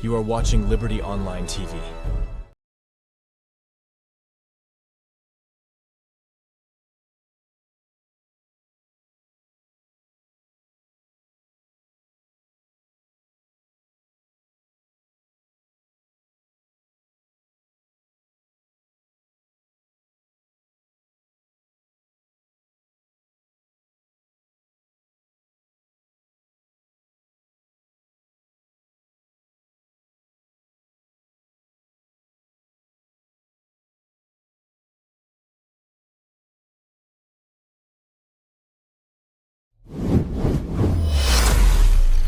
You are watching Liberty Online TV.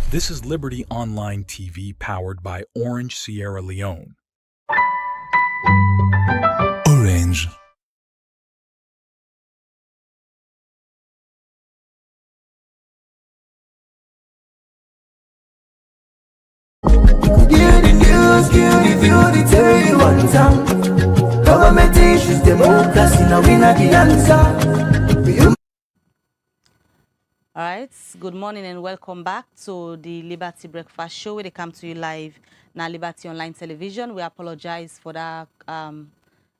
This is Liberty Online TV powered by Orange Sierra Leone. Orange. Give the news, give you the tell you one time. Government issues, democracy, now we not the answer. All right, good morning and welcome back to the Liberty Breakfast Show where they come to you live now Liberty Online Television. We apologize for that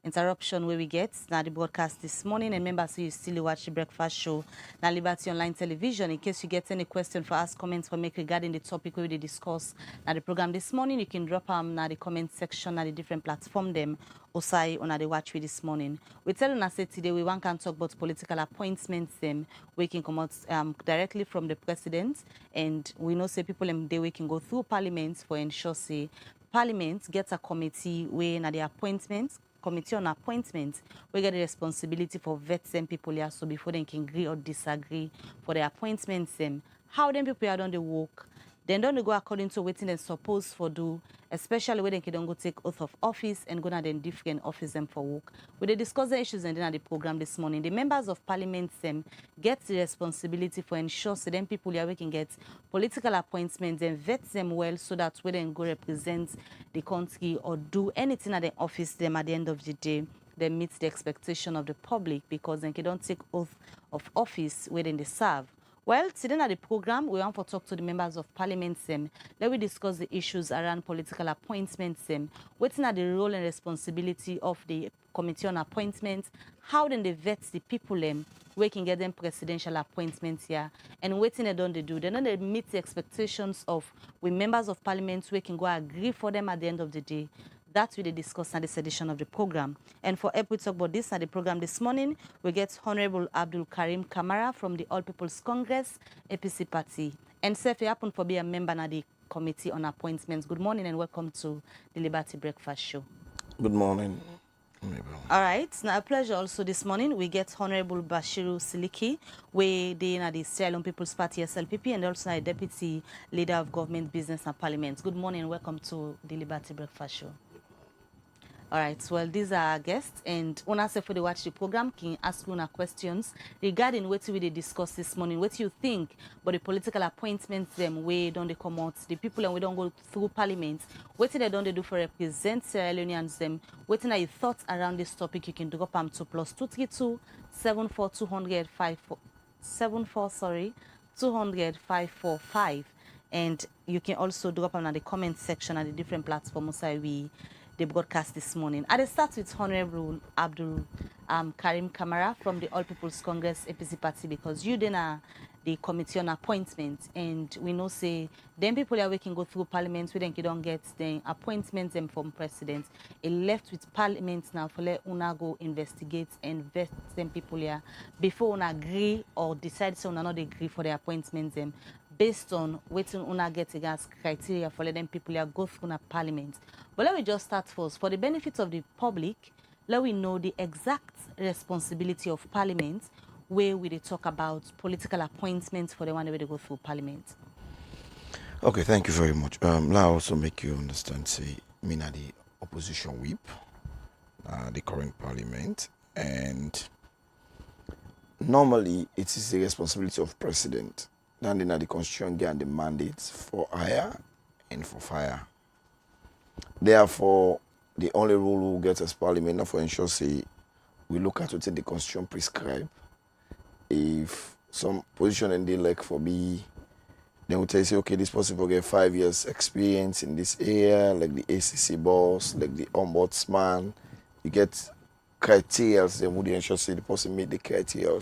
interruption where we get now the broadcast this morning, and remember, so you still watch the breakfast show now Liberty Online Television. In case you get any question for us, comments for make regarding the topic we will discuss now the program this morning, you can drop them now the comment section now the different platform them Osai on the watch with this morning. We tell you say today we want to talk about political appointments them we can come out directly from the president, and we know say people they we can go through parliament for ensure say parliament gets a committee where na the appointments committee on appointments we get the responsibility for vet them people here so before they can agree or disagree for the appointments them how them people are done the work. Then don't go according to what they're supposed for do, especially when they can go take oath of office and go to the different office them for work. We discuss the issues and then at the program this morning. The members of parliament them get the responsibility for ensure so then people here we can get political appointments and vet them well so that we then go represent the country or do anything at the office them at the end of the day. They meet the expectation of the public because then they don't take oath of office where they serve. Well, today at the program, we want to talk to the members of parliament. Let we discuss the issues around political appointments. What's not the role and responsibility of the committee on appointments? How then they vet the people we can get them presidential appointments here, and what they don't do? They don't meet the expectations of we members of parliament. We can go agree for them at the end of the day. That's what they discuss in this edition of the program. And for help we talk about this at the program this morning, we get Honorable Abdul Karim Kamara from the All People's Congress, APC Party. And sir, if you happen to be a member of the Committee on Appointments, good morning and welcome to the Liberty Breakfast Show. Good morning. All right, now a pleasure also this morning. We get Honorable Bashiru Siliki, where they are the Sierra Leone People's Party, SLPP, and also a Deputy Leader of Government, Business and Parliament. Good morning and welcome to the Liberty Breakfast Show. All right, well, these are our guests, and when I say for the watch the program, can ask you questions regarding what we discuss this morning. What you think about the political appointments them we don't they come out, the people and we don't go through parliament, what they don't they do for represent Sierra Leoneans them, what are your thoughts around this topic? You can drop them to +232 74 200 545, and you can also drop them in the comment section at the different platforms the broadcast this morning. I start with Honorable Abdul Karim Kamara from the All People's Congress APC Party, because you then are the committee on appointments, and we know say them people are working go through parliament, we then don't get the appointments them from president. It left with parliament now for let una go investigate and vet them people here before una agree or decide so una not agree for the appointments them based on waiting una get against criteria for let them people here go through a parliament. But let me just start first. For the benefit of the public, let we know the exact responsibility of parliament where we talk about political appointments for the one way they go through parliament. Okay, thank you very much. Let I also make you understand, say, me na the opposition whip, the current parliament, and normally it is the responsibility of president. Then the constitution and the mandates for hire and for fire. Therefore, the only rule we get as parliament now for ensure say we look at what the constitution prescribe. If some position and they like for be Then we tell you, say, okay, this person will get 5 years experience in this area, like the ACC boss, like the ombudsman. You get criteria, then would ensure say the person meet the criteria.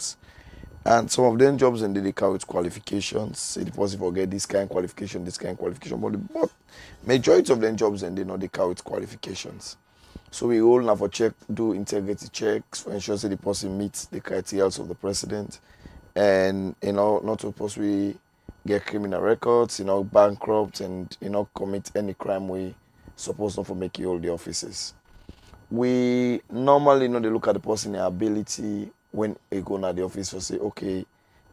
And some of them jobs and they carry with qualifications. Say the person will get this kind of qualification, this kind of qualification. But majority of them jobs and they know they carry with qualifications. So we all have to do integrity checks for ensure that the person meets the criteria of the president, and not to possibly get criminal records, bankrupt, and commit any crime we supposed not to make you hold the offices. We normally they look at the person's ability when they go to the office to say, okay,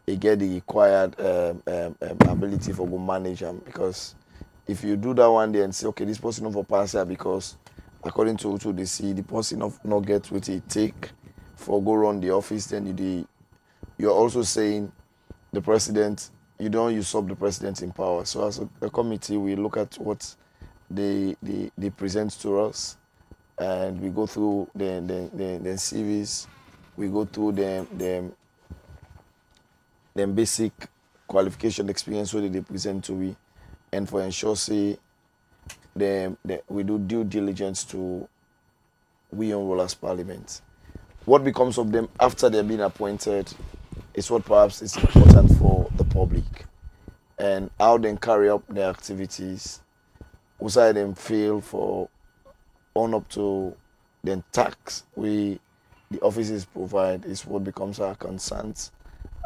they get the required ability for go manage them, because if you do that one day and say, okay, this person not for pass here because according to they see the person not get what it take for go run the office, then you're also saying the president, you don't usurp the president in power. So as a committee, we look at what they present to us, and we go through the CVs, we go through them basic qualification experience what they present to we, and for ensure say we do due diligence to we enroll as parliament. What becomes of them after they've been appointed is what perhaps is important for the public, and how they carry up their activities, why them fail for on up to the tax the offices provide is what becomes our concerns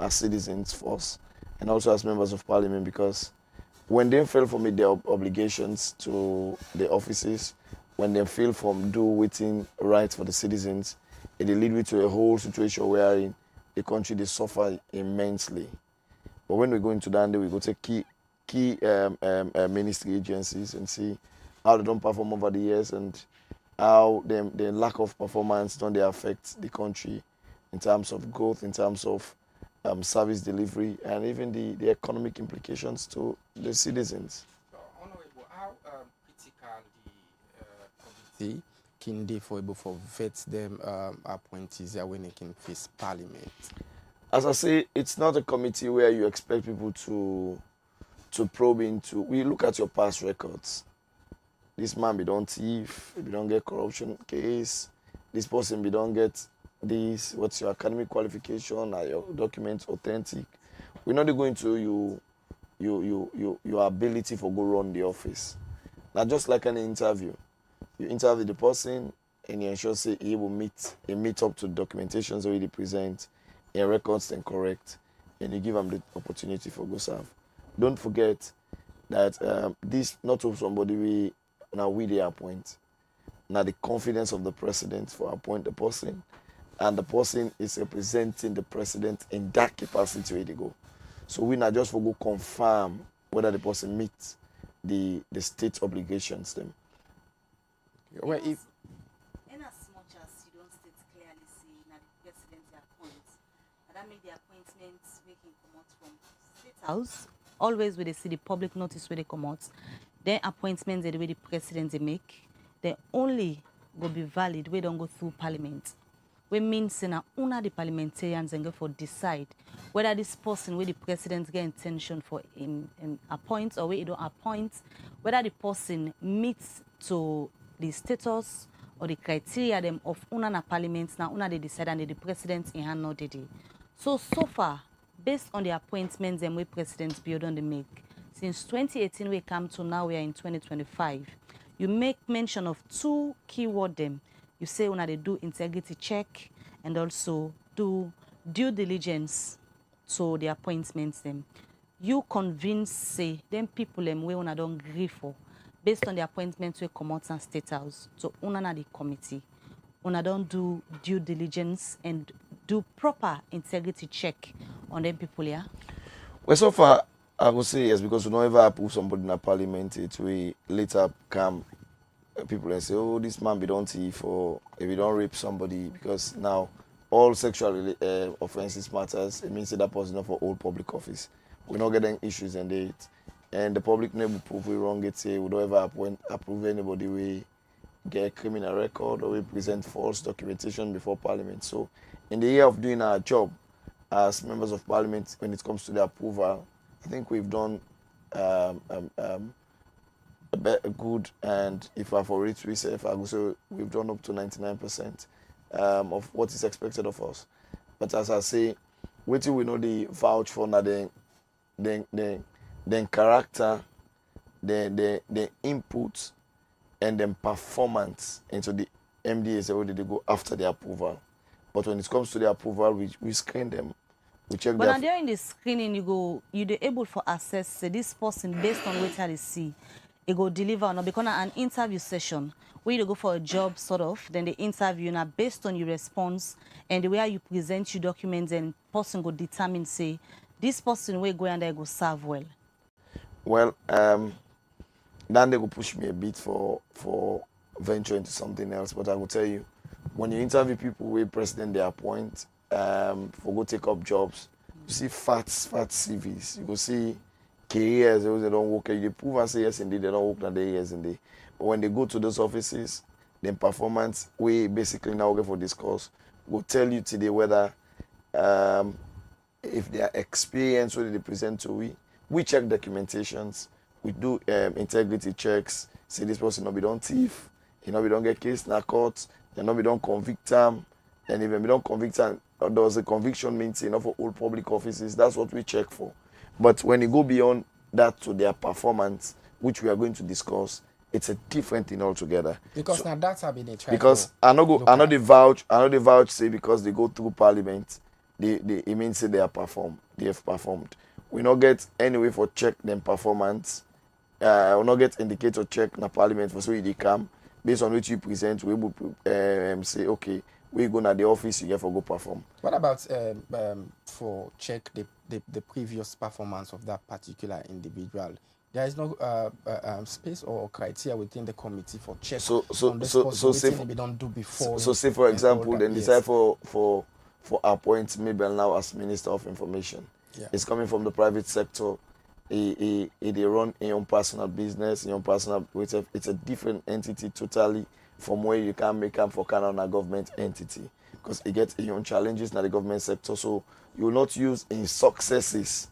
as citizens first, and also as members of parliament, because when they fail from meet their obligations to the offices, when they fail from do waiting right for the citizens, it will lead to a whole situation wherein the country they suffer immensely. But when we go into that, we go to key ministry agencies and see how they don't perform over the years, and how the lack of performance don't they affect the country in terms of growth, in terms of service delivery, and even the economic implications to the citizens. Honorable, how critical the committee can they for able for vet them appointees when they can face parliament? As I say, it's not a committee where you expect people to probe into. We look at your past records. This man be don't thief, if you don't get corruption case, this person be don't get this, what's your academic qualification, are your documents authentic? We're not going to your ability for go run the office. Now just like an interview. You interview the person and you ensure say he will meet up to the documentations that he present, and records then correct, and you give them the opportunity for go serve. Don't forget that this not of somebody we they appoint. Now the confidence of the president for appoint the person, and the person is representing the president in that capacity where they go. So we not just for go confirm whether the person meets the state obligations them. Well, if in as much as you don't state clearly say now the president appoints, that make the appointments we can come out from state house. Always when they see the public notice where they come out, then appointments the way the president they make, they only will be valid. We don't go through parliament. We mean say na una the parliamentarians and go for decide whether this person where the president get intention for him appoint or where he don't appoint, whether the person meets to the status or the criteria them of una na parliament. Now una they decide and the president in hand not did. So far, based on the appointments and way presidents build on the make, since 2018 we come to now we are in 2025. You make mention of two keyword them. You say when they do integrity check and also do due diligence to the appointments them. You convince say them people them we una don't agree for based on the appointments we come out and state house. So una na the committee. Una don't do due diligence and do proper integrity check on them people here. Well, so far I would say yes, because we don't ever approve somebody in a parliament. It we later come people and say, oh, this man be don't thief, or if you don't rape somebody, because now all sexual offenses matters. It means that person not for all public office. We're not getting issues and date, and the public never prove we wrong. It say we don't ever approve anybody we get a criminal record or we present false documentation before parliament. So in the year of doing our job as members of parliament, when it comes to the approval, I think we've done good, and if I for it, we say if I go so we've done up to 99% of what is expected of us. But as I say, waiting we know the vouch for now the character, the input, and then performance into the MDAs already they go after the approval. But when it comes to the approval, we screen them. We check But their during the screening, you're able to assess say, this person based on what they see, it go deliver or not. Because an interview session where you go for a job sort of, then the interview now based on your response and the way you present your documents, and person go determine say this person will go and they go serve well. Well, then they go push me a bit for venture into something else. But I will tell you, when you interview people where president they appoint for go take up jobs, you see fat CVs. You go see careers they don't work. They prove and say yes indeed they don't work that they yes indeed. But when they go to those offices, then performance we basically now go for discourse will tell you today whether if they are experienced, what they present to we check documentations, we do integrity checks, say this person not be done thief, he not be done get case in a court, they not be done convict them, and even be done convict them, there was a conviction means enough for all public offices. That's what we check for. But when you go beyond that to their performance, which we are going to discuss, it's a different thing altogether. Because now that's how been a because I know the vouch say because they go through parliament, it means say they have performed. We not get any way for check them performance. We not get indicator check na parliament for so they come based on which you present. We will say okay, we go na the office you get for go perform. What about for check the previous performance of that particular individual? There is no space or criteria within the committee for check on this person, say we don't do before. So say for example, then decide for appoint Mabel now as Minister of Information. Yeah. It's coming from the private sector. They run in your own personal business, in your own personal. It's a different entity totally from where you can make up for Canada government entity, because it gets your own challenges in the government sector. So you will not use in successes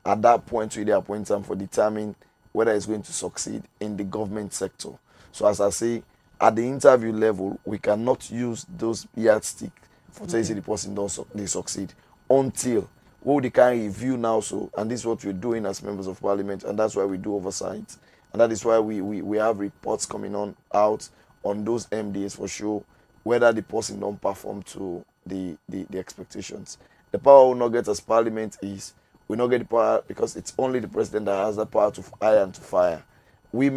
at that point to the appoint them for determine whether it's going to succeed in the government sector. So as I say, at the interview level, we cannot use those yardstick for say the person they succeed until what they can review now. So, and this is what we're doing as members of parliament, and that's why we do oversight, and that is why we have reports coming out on those MDAs for sure whether the person don't perform to the expectations. The power we not get as parliament is we not get the power because it's only the president that has the power to hire and to fire. We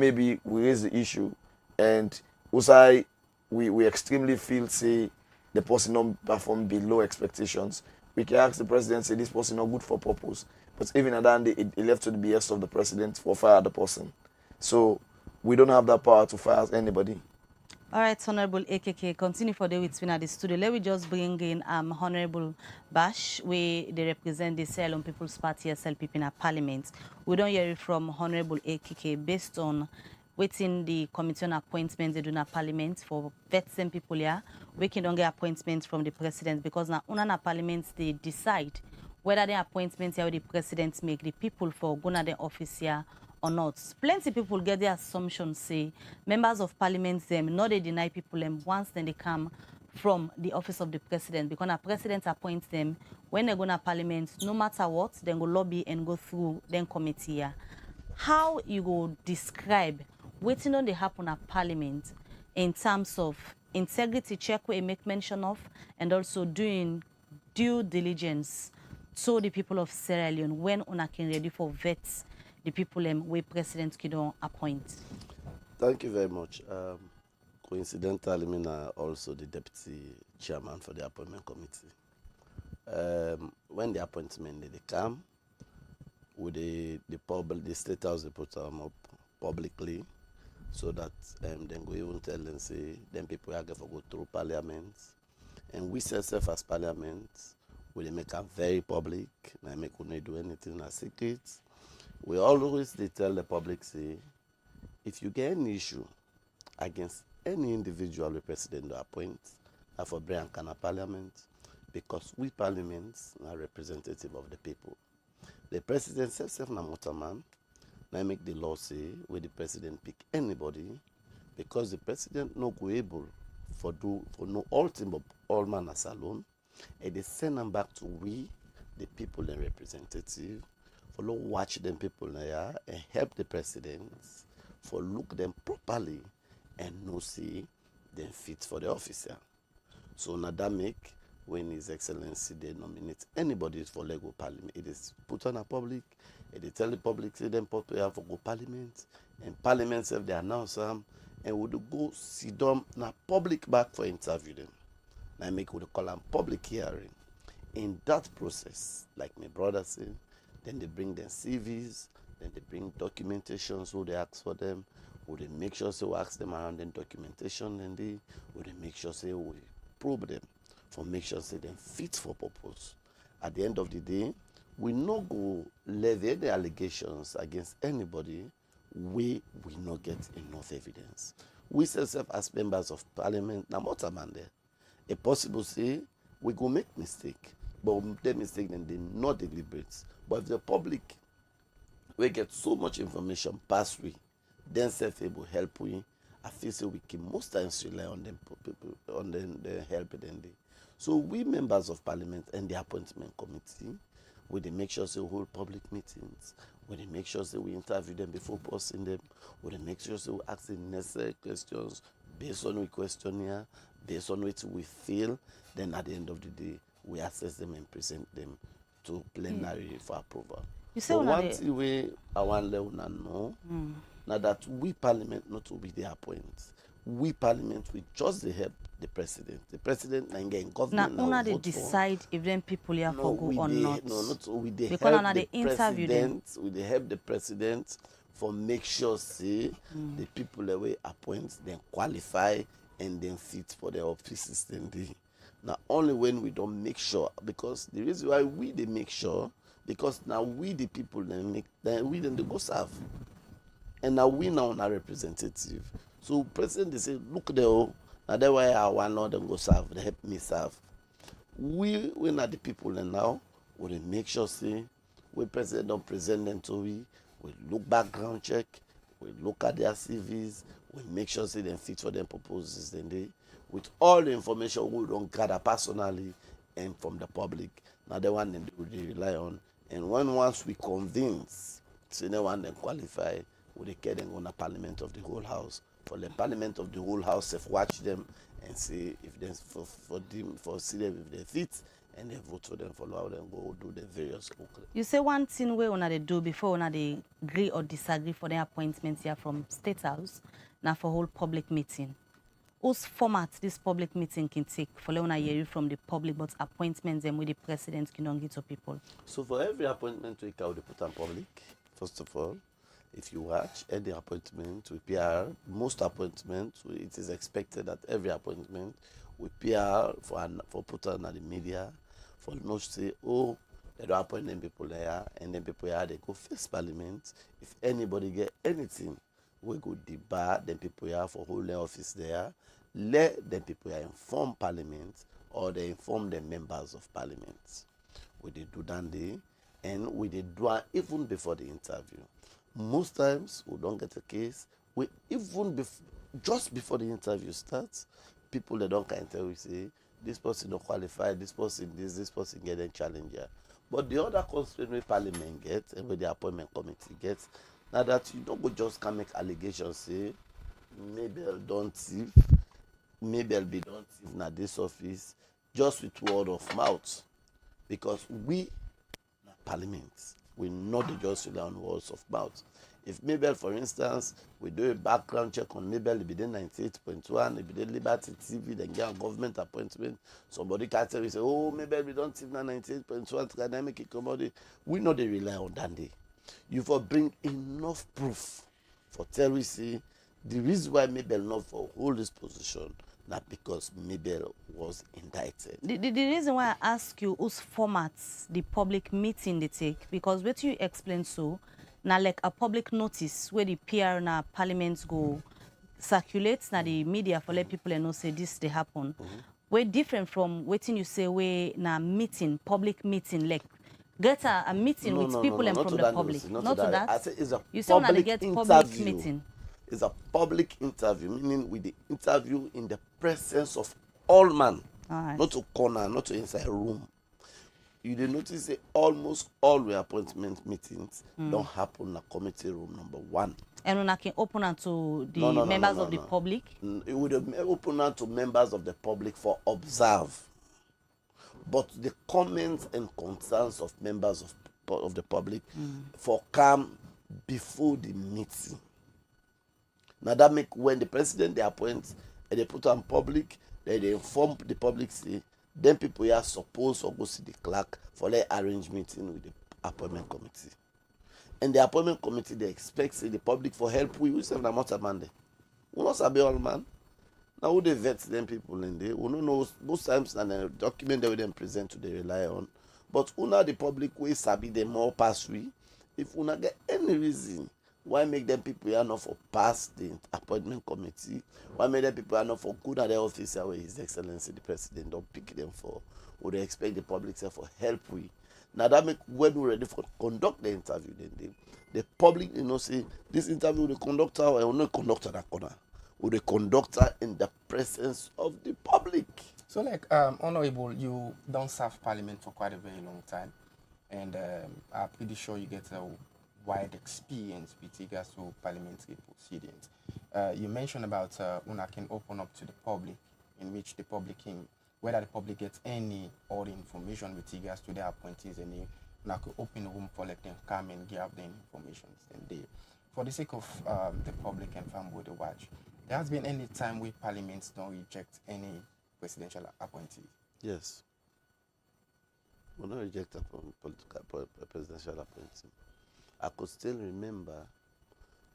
raise the issue, and also we extremely feel say the person don't perform below expectations. We can ask the president, say this person not good for purpose. But even at that day, it left to the behest of the president for fire the person. So we don't have that power to fire anybody. All right, Honorable AKK, continue for the with me at the studio. Let me just bring in Honorable Bash, where they represent the Sierra Leone People's Party SLPP in our parliament. We don't hear it from Honorable AKK based on waiting the committee on appointments they do in our parliament for veteran people here. We can don't get appointments from the president because now on parliament they decide whether the appointments here the president make the people for go to the office here or not. Plenty people get the assumption say members of parliament them not they deny people them once then they come from the office of the president, because the president appoints them when they go to parliament, no matter what, then go lobby and go through then committee here. How you go describe waiting on the happen at parliament in terms of integrity check we make mention of, and also doing due diligence to the people of Sierra Leone when una can ready for vets the people where President Kidon appoint? Thank you very much. Coincidentally, I'm also the deputy chairman for the appointment committee. When the appointment they come, with the state house they put them up publicly, so that then go even tell them say them people are going to go through parliament, and we self as parliament we make them very public. I make we not do anything as secret. We always tell the public say if you get any issue against any individual the president will appoint, for Brian Kana Parliament, because we parliaments are representative of the people. The president self na motorman, Now make the law say where the president pick anybody, because the president no go able for no ultimate all manners alone, and they send them back to we, the people and representative, for no watch them people there and help the presidents for look them properly and no see them fit for the officer. So now that make when His Excellency they nominate anybody for Lego Parliament, it is put on a public, and they tell the public say them people have to go Parliament, and Parliament have they announce them, and would go sit down na public back for interview them. Now make what they call a public hearing. In that process, like my brother said, then they bring their CVs, then they bring documentations who they ask for them, would they make sure say we ask them around the documentation, and they would they make sure say we probe them for make sure say them fit for purpose. At the end of the day, we no go levy any allegations against anybody we not get enough evidence. We self as members of Parliament, na what am there? A possible say we go make mistake, but the mistake then they not deliberate. But if the public we get so much information past we, then self able help we, I feel say we can most times rely on them people on the help then they. So we members of Parliament and the appointment committee, we they make sure say we hold public meetings, we they make sure say we interview them before posting them, we they make sure say we ask the necessary questions based on we questionnaire, based on what we feel, then at the end of the day, we assess them and present them to plenary for approval. You say one thing we I want to let know, now that we Parliament not to be the appoint. We Parliament we just the help the president. The president and getting government now now they vote decide for. if them people here for go or not. No, not we they Because help now the they interview them. president. We they help the president for make sure say the people that we appoint then qualify and then fit for the offices then they. Now only when we don't make sure, because the reason why we they make sure, because now we the people then we then they go serve. And now we now are representative. So president they say, look there, now that's why I want not them go serve, they help me serve. We not the people and now we make sure say we president don't present them to we look background check, we look at their CVs, we make sure say them fit for them purposes then they with all the information we don't gather personally and from the public. Now the one them they rely on. And once we convince, say they want them qualify, we they care them go to Parliament of the whole house. For the Parliament of the whole house, if watch them and see if they for see them if they fit, and they vote for them, follow them, go do the various work. You say one thing where they do before they agree or disagree for their appointments here from State House, now for whole public meeting. Whose format this public meeting can take for when I hear from the public, but appointments and with the president can give to people? So for every appointment we can put on public, first of all. If you watch any appointment with PR, most appointments, it is expected that every appointment with PR for put on the media, for not say, oh, they don't appoint them people there, and then people here, they go face Parliament. If anybody get anything, we go debar them people here for hold their office there, let them people here inform Parliament, or they inform the members of Parliament. We they do that day, and we they do it even before the interview. Most times we don't get a case. We even just before the interview starts, people they don't kind tell we say this person don't qualify, this person get a challenger. But the other constraint we Parliament gets and where the appointment committee gets, now that you don't go just can make allegations say maybe don't thief, maybe be don't thief na this office just with word of mouth, because we Parliament. We not just rely on words of mouth. If Mabel, for instance, we do a background check on Mabel, it be the 98.1, it be the Liberty TV, then get a government appointment. Somebody can tell you, say, oh, Mabel, we don't see 98.1 academic economy. We know they rely on that day. You for bring enough proof for tell we see the reason why Mabel not for hold this position, not because Mabel was indicted. The reason why I ask you whose formats the public meeting they take, because what you explain so, now like a public notice where the PR na Parliament go circulates na the media for let people know say this they happen. We're different from waiting you say we na meeting, public meeting, like get a meeting with people and not from to the that public. level, Not to that. I say it's a You say when they public get interview. public meeting. It's a public interview, meaning with the interview in the presence of all man, Alright. not to corner, not to inside a room. You did notice that almost all the appointment meetings don't happen in a committee room number 1. And when I can open it to the members of the public? It would have opened up to members of the public for observe. But the comments and concerns of members of the public for come before the meeting. Now that make when the president they appoint and they put on public, then they inform the public, say, then people are supposed to go see the clerk for their arrange meeting with the appointment committee. And the appointment committee, they expect say, the public for help. We will send them out a man. We not sabi all man. Now who they vet them people in there? We don't know most times and the document they will then present to they rely on. But una the public way sabi them more pass we. If una get any reason why make them people are not for pass the appointment committee, why make them people are not for good at the officer where His Excellency the President don't pick them for, or they expect the public say for help we. Now that make when we're ready for conduct the interview, then the public, say this interview with the conductor or no conductor that corner, with the conductor in the presence of the public. So like Honorable, you don't serve Parliament for quite a very long time, and I'm pretty sure you get a wide experience with regards to parliamentary proceedings. You mentioned about una can open up to the public, in which the public can, whether the public gets any or information with regards to their appointees, and you could open a room for let them come and give the information. And they, for the sake of the public and family to watch, there has been any time where parliaments don't reject any presidential appointee? Yes. We don't reject a presidential appointee. I could still remember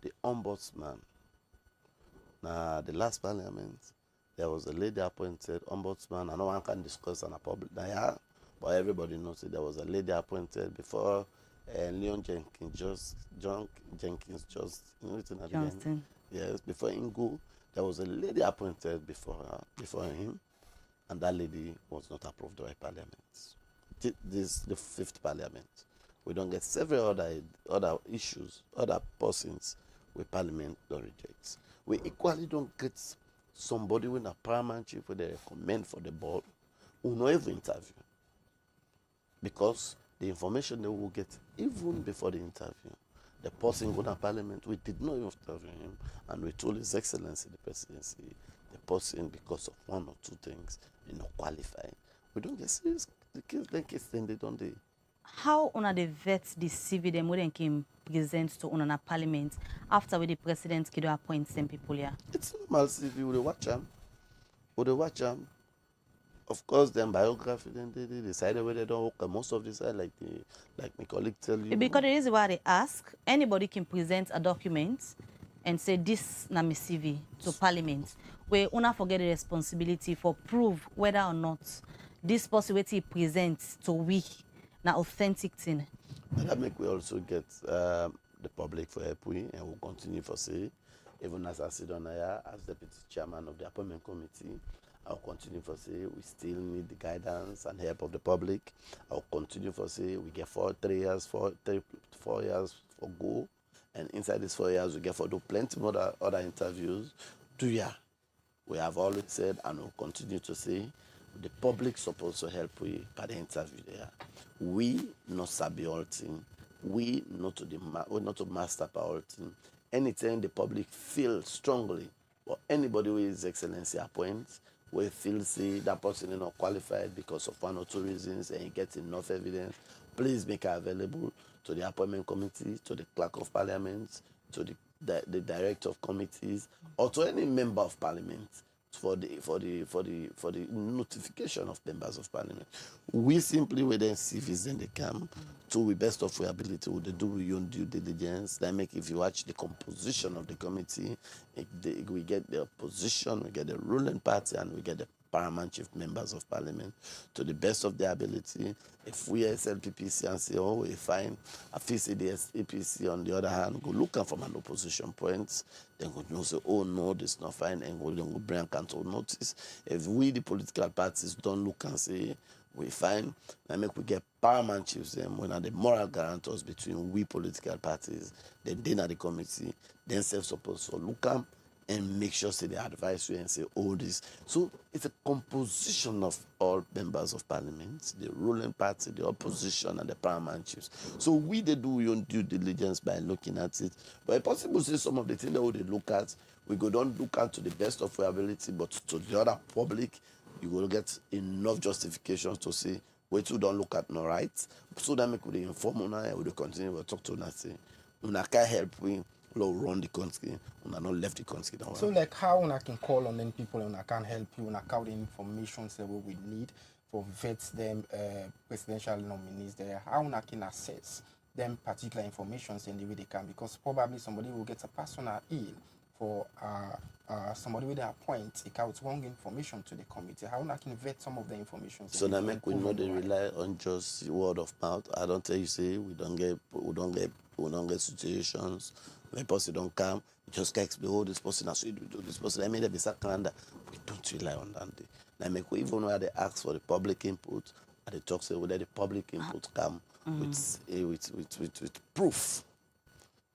the ombudsman. Now, the last parliament, there was a lady appointed ombudsman. I know one can discuss on a public yeah, but everybody knows that there was a lady appointed before Leon Jenkins, Johnston. Yes, before Ingo, there was a lady appointed before him, and that lady was not approved by Parliament. This the 5th Parliament. We don't get several other issues, other persons where Parliament don't reject. We equally don't get somebody with a paramount chief where they recommend for the board who not even interview. Because the information they will get even before the interview, the person go to Parliament, we did not even interview him, and we told His Excellency the Presidency, the person because of 1 or 2 things, not qualified. We don't get serious the case then they don't do. How una the vet the CV them when can present to una Parliament after the president can appoint some people here? It's normal CV we watch them. Of course, then biography then they decided whether they don't work. Most of this like my colleague tell you. Because the reason why they ask, anybody can present a document and say this na my CV to Parliament, where una forget the responsibility for prove whether or not this possibility presents to we na authentic thing. And that make we also get the public for help we, and we'll continue for say, even as I sit on here as deputy chairman of the appointment committee, I'll continue for say we still need the guidance and help of the public. I'll continue for say we get 4 years for go, and inside these 4 years we get for do plenty more other interviews. 2 years. We have always said and we'll continue to say the public supposed to help we by the interview there. We not sabi all thing. We not to master all thing. Anytime the public feel strongly, or anybody with His Excellency appoints, we feel say that person is not qualified because of 1 or 2 reasons and he gets enough evidence, please make it available to the appointment committee, to the clerk of Parliament, to the director of committees, or to any member of Parliament for the notification of members of Parliament. We simply wait and see if then they come to the best of our ability. Would they do your due diligence? That make if you watch the composition of the committee, we get the opposition, we get the ruling party, and we get the paramount chief members of Parliament to the best of their ability. If we as LPPC and say, oh, we find a FCDS APC on the other hand, go look from an opposition point, then go know say, oh no, this is not fine, and go bring council notice. If we, the political parties, don't look and say, we find and make we get paramount chiefs them when are the moral guarantors between we political parties, then they are the committee, then self-supposed for look am and make sure say they advise you and say all this. So it's a composition of all members of parliament, the ruling party, the opposition, and the paramount chiefs. So we they do your due diligence by looking at it. But it's possible to say some of the things that we look at, we go don't look at to the best of our ability, but to the other public, you will get enough justifications to say we too don't look at no rights. So that make we inform una and we continue to talk to una say una can help we run the country, una not left the country down. So like how una can call on them people and I can help you, una count the information say what we need for vet them presidential nominees there, how una can access them particular information in the way they can, because probably somebody will get a personal ill for somebody with their appoint it out wrong information to the committee. How una can vet some of the information? So that make we know they rely on just word of mouth. I don't tell you say we don't get situations when person don't come, you just can't explain, oh, this person has to do this person. I mean, there be some calendar. We don't rely on that. Now, make we even where they ask for the public input, and they talk say whether the public input come with proof.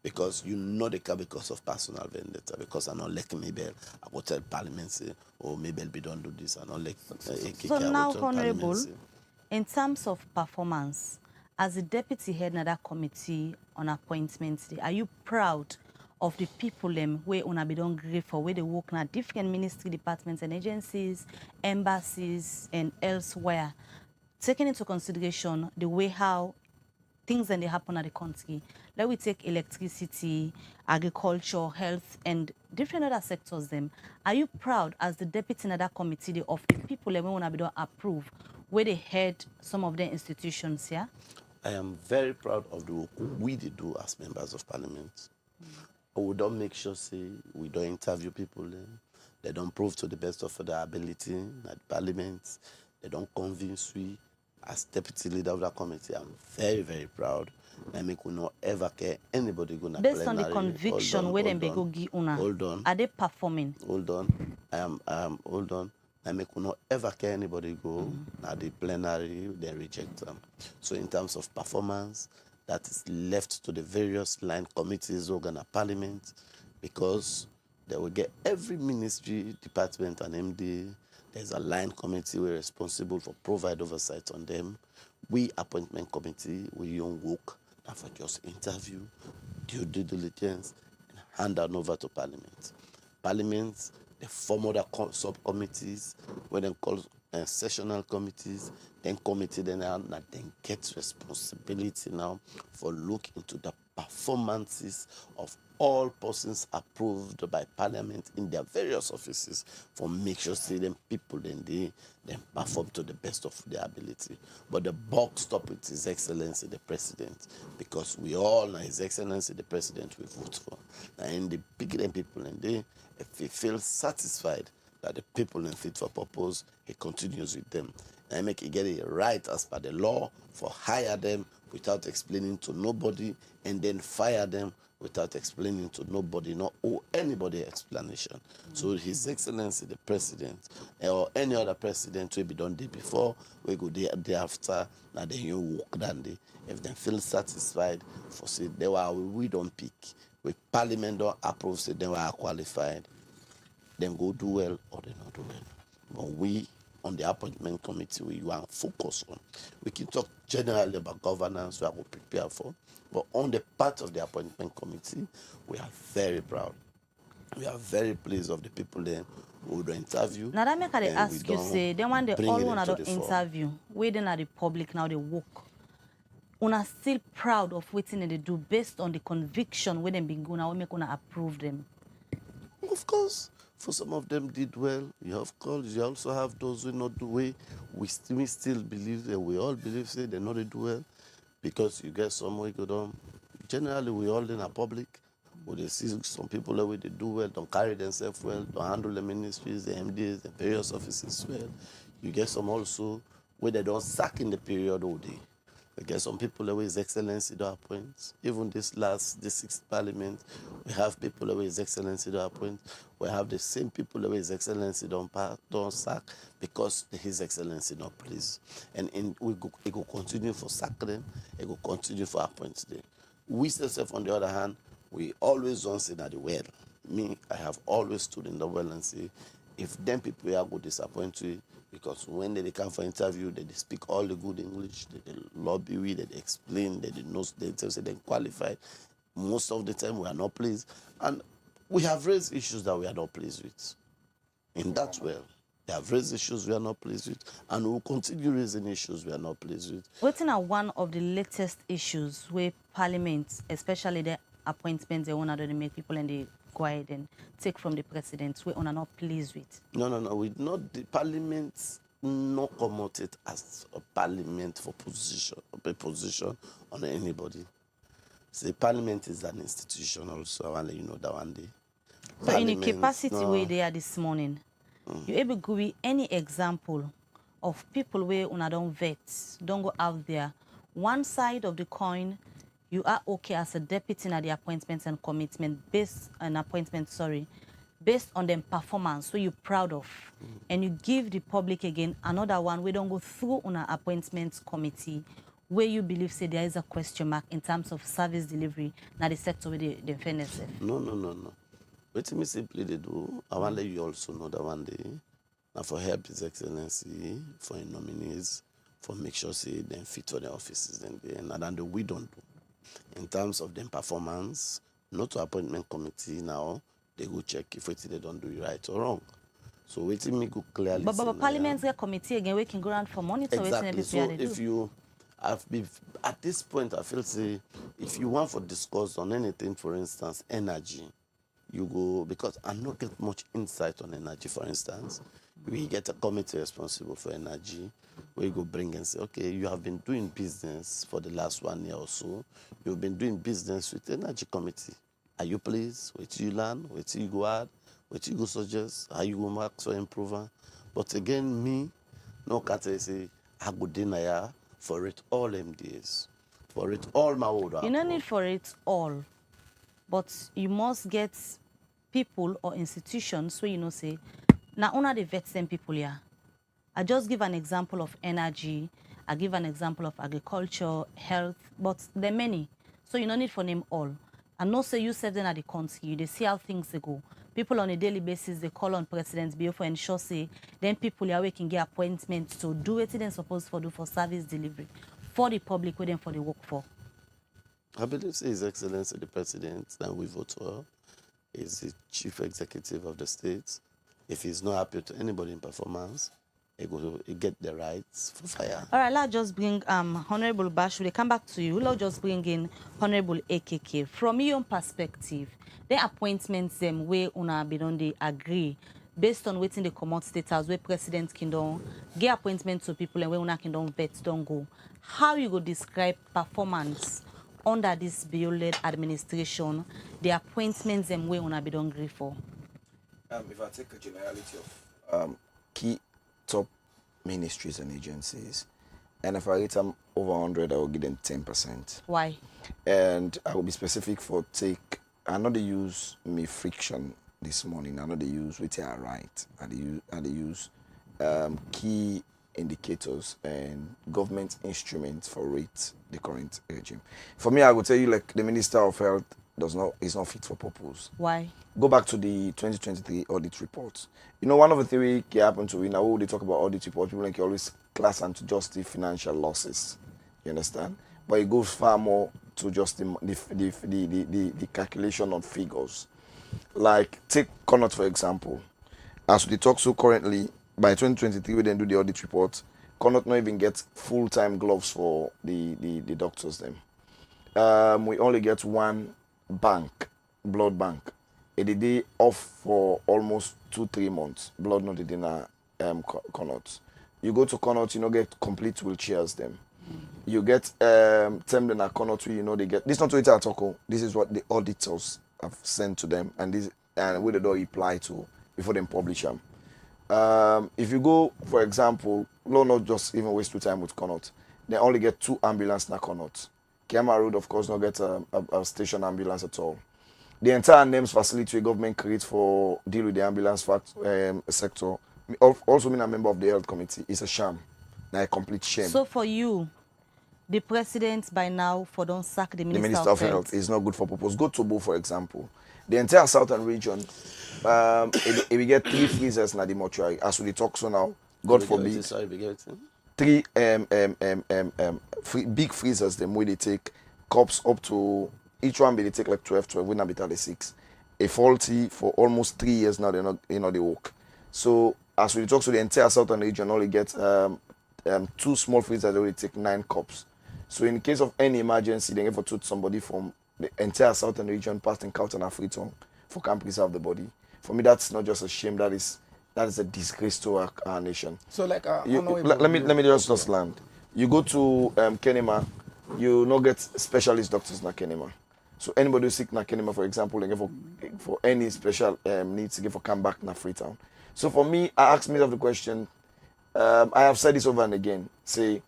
Because you know they come because of personal vendetta, because I not like Mabel, I go tell Parliament say, oh, Mabel be don't do this, I not like So now, Honorable, in terms of performance, as the deputy head of that committee on appointments, are you proud of the people where una be done great for, where they work in different ministry departments and agencies, embassies, and elsewhere, taking into consideration the way how things that they happen at the country? Let we take electricity, agriculture, health, and different other sectors. Are you proud as the deputy in that committee of the people that we want to be done approve, where they head some of the institutions here? I am very proud of the work we do as members of parliament. We don't make sure say we don't interview people. They don't prove to the best of their ability at parliament. They don't convince we. As deputy leader of that committee, I'm very, very proud. I make we not ever care anybody gonna based on the conviction where them go give una. Hold on. Are they performing? Hold on. Hold on. I make we not ever care anybody go at the plenary, they reject them. So in terms of performance, that is left to the various line committees organ at parliament, because they will get every ministry, department and MD. There's a line committee we're responsible for provide oversight on them. We appointment committee, we don't work and for just interview, due diligence, and hand that over to parliament. Parliament, they form other subcommittees, where they call sessional committees, then committee then get responsibility now for look into the performances of all persons approved by parliament in their various offices for make sure say them people then perform to the best of their ability. But the buck stop with His Excellency the President, because we all know His Excellency the President we vote for. And the bigger people and they, if he feels satisfied that the people in fit for purpose, he continues with them. And make it get it right as per the law for hire them without explaining to nobody, and then fire them without explaining to nobody, not owe anybody explanation. So His Excellency the President, or any other president will be done day before, we go day after, now then you work that day. If they feel satisfied, for say they were we don't pick. With Parliament don't approve, say they were qualified, then go do well or they not do well. But we on the appointment committee we want to focus on. We can talk generally about governance, we are going to prepare for. But on the part of the appointment committee, we are very proud. We are very pleased of the people there who do interview. Now that make I ask you, say, they want the all one to interview, waiting at the public now they work. Una still proud of what they do based on the conviction when they been going, now we make una approve them. Of course. For some of them did well. You have calls. You also have those who not do well. We still believe that we all believe say they not do well, because you get some way go down. Generally, we all in a public. Where they see some people that way they do well, don't carry themselves well, don't handle the ministries, the MDs, the various offices well. You get some also where they don't sack in the period all day. Okay, some people who His Excellency don't appoint. Even this 6th Parliament, we have people who His Excellency don't appoint. We have the same people who His Excellency don't sack because His Excellency not pleased. And he will continue for sack them, he will continue for appoint them. We self, on the other hand, we always don't say that the well. Me, I have always stood in the well and say, if them people are going to disappoint you, because when they come for interview, they speak all the good English, they lobby with, they explain, they know, they say they qualify. Most of the time, we are not pleased. And we have raised issues that we are not pleased with. In that way, they have raised issues we are not pleased with, and we will continue raising issues we are not pleased with. What's one of the latest issues where Parliament, especially the appointments they want to make people and they go ahead and take from the president, we are not pleased with? No. We not the Parliament not promoted as a Parliament for position on anybody. So the Parliament is an institution also. I want to let you know that one day. So in the capacity where they are this morning, you able to give any example of people where una don't vet, don't go out there. One side of the coin, you are okay as a deputy in the appointments and commitment based on them performance, so you're proud of, and you give the public again another one. We don't go through on an appointments committee where you believe say there is a question mark in terms of service delivery. Now the sector with the fairness. No. What me simply they do, I want to let you also know that one day, now for help His Excellency, for nominees, for make sure say them fit for their offices and then we don't do. In terms of them performance, not to appointment committee now, they go check if they don't do it right or wrong. So waiting me go clearly. But parliamentary committee again, we can go around for monitor. Exactly. So if you have been at this point, I feel say if you want to discuss on anything, for instance, energy, you go, because I not get much insight on energy, for instance. We get a committee responsible for energy where you go bring and say, okay, you have been doing business for the last 1 year or so. You've been doing business with the energy committee. Are you pleased? Where you learn? Where you go add? Where you go suggest? How you go mark or improve? But again, me, no can't say, I go deny for it all MDs. For it all my order. You don't need for it all. But you must get people or institutions so say, now only the vet them people here. I just give an example of energy, I give an example of agriculture, health, but there are many. So you don't need for them all. And no say you serve them at the country, they see how things they go. People on a daily basis, they call on President Bio for ensure say, then people are can get appointments to do what they're supposed to do for service delivery, for the public, waiting for the work for. I believe His Excellency the President that we vote for is the Chief Executive of the state. If he's not happy to anybody in performance, he get the rights for fire. All right, let's just bring Honorable Bash. We'll come back to you. Let's just bring in Honorable AKK. From your own perspective, the appointments them where una they agree based on waiting the commot status where President Kingdom get appointments to people and where una Kingdom vets don't go. How you go describe performance under this bill-led administration, the appointments them where una don't agree for? If I take a generality of key top ministries and agencies, and if I rate them over 100, I will give them 10%. Why? And I will be specific for I know they use me friction this morning. I know they use which are right. And they use key indicators and government instruments for rate the current regime. For me, I will tell you like the Minister of Health is not fit for purpose. Why? Go back to the 2023 audit report. You know, one of the theory can happen to now when they talk about audit report, people like always class and to just the financial losses. You understand? But it goes far more to just the calculation of figures. Like take Connaught for example. As we talk so currently, by 2023 we then do the audit report. Connaught not even get full-time gloves for the doctors them. We only get one blood bank. A day off for almost 2-3 months. Blood not in Connaught. You go to Connaught, you know, get complete wheelchairs them. You get termed in a Connaught, they get this not to it at all. This is what the auditors have sent to them, and where they don't reply to before they publish them. If you go, for example, not just even waste your time with Connaught, they only get 2 ambulance na Connaught. Kema Road, of course, not get a station ambulance at all. The entire NEMS facility government creates for deal with the ambulance sector, also being a member of the health committee, is a sham, a complete shame. So for you, the president by now for don't sack the Minister of Health is not good for purpose. Go to Tobo, for example. The entire southern region, if we get 3 freezers na the mortuary, as we talk so now, God forbid, 3 big freezers, them where they take cups up to, each one they take like 12, we not be 36. A faulty for almost 3 years now, they're not they work. So as we talk to the entire southern region, only get 2 small freezers, they only take 9 cups. So in case of any emergency, they have to somebody from the entire southern region past Encounter and Freetown for can preserve the body. For me, that's not just a shame, that is a disgrace to our nation. So like let me just land. You go to Kenema, you not get specialist doctors na Kenema. So anybody who's sick na Kenema, for example, they get for any special needs, they get for come back na Freetown. So for me, I ask myself the question, I have said this over and again, say,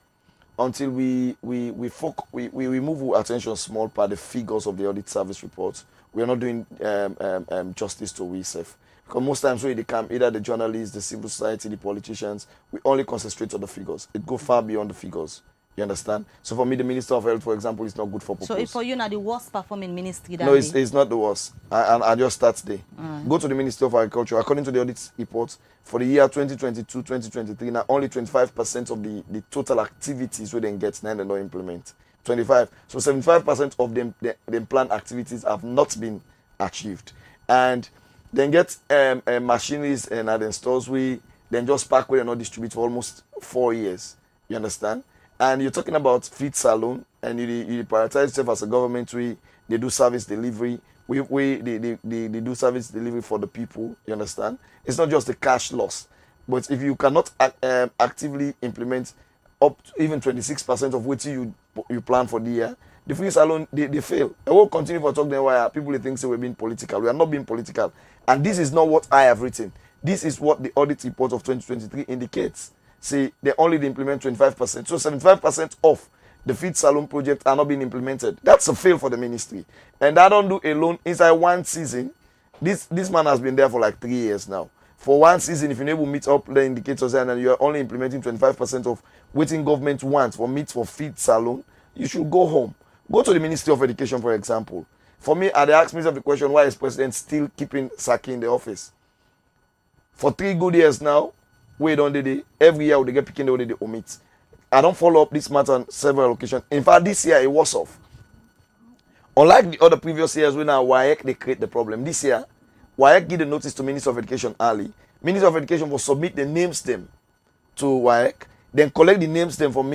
until we move our attention small part the figures of the audit service reports, we are not doing justice to ourselves. Because most times when they come, either the journalists, the civil society, the politicians, we only concentrate on the figures. It goes far beyond the figures. You understand? So for me, the Minister of Health, for example, is not good for purpose. So if for you now the worst performing ministry that no, it's not the worst. I just start there. Go to the Ministry of Agriculture. According to the audit reports, for the year 2022-2023, now only 25% of the total activities we then get now they don't implement. 25. So 75% of them planned activities have not been achieved. And then get machineries and then stores we then just pack with and not distribute for almost 4 years. You understand? And you're talking about feed salon, and you prioritize yourself as a government. They do service delivery. They do service delivery for the people. You understand? It's not just the cash loss, but if you cannot actively implement up to even 26% of what you plan for the year, the feed salon they fail. I will continue for talking why people think say we're being political. We are not being political, and this is not what I have written. This is what the audit report of 2023 indicates. See, they only implement 25%. So 75% of the feed salon project are not being implemented. That's a fail for the ministry. And I don't do alone inside one season. This man has been there for like 3 years now. For one season, if you're able to meet up the indicators and you're only implementing 25% of what government wants for feed salon, you should go home. Go to the Ministry of Education, for example. For me, they ask me the question, why is President still keeping Saki in the office? For 3 good years now, wait on the day, every year they get picking the day they omit. I don't follow up this matter on several occasions. In fact, this year it was off. Unlike the other previous years when WAEC they create the problem. This year, WAEC give the notice to Minister of Education early. Minister of Education will submit the names them to WAEC, then collect the names them from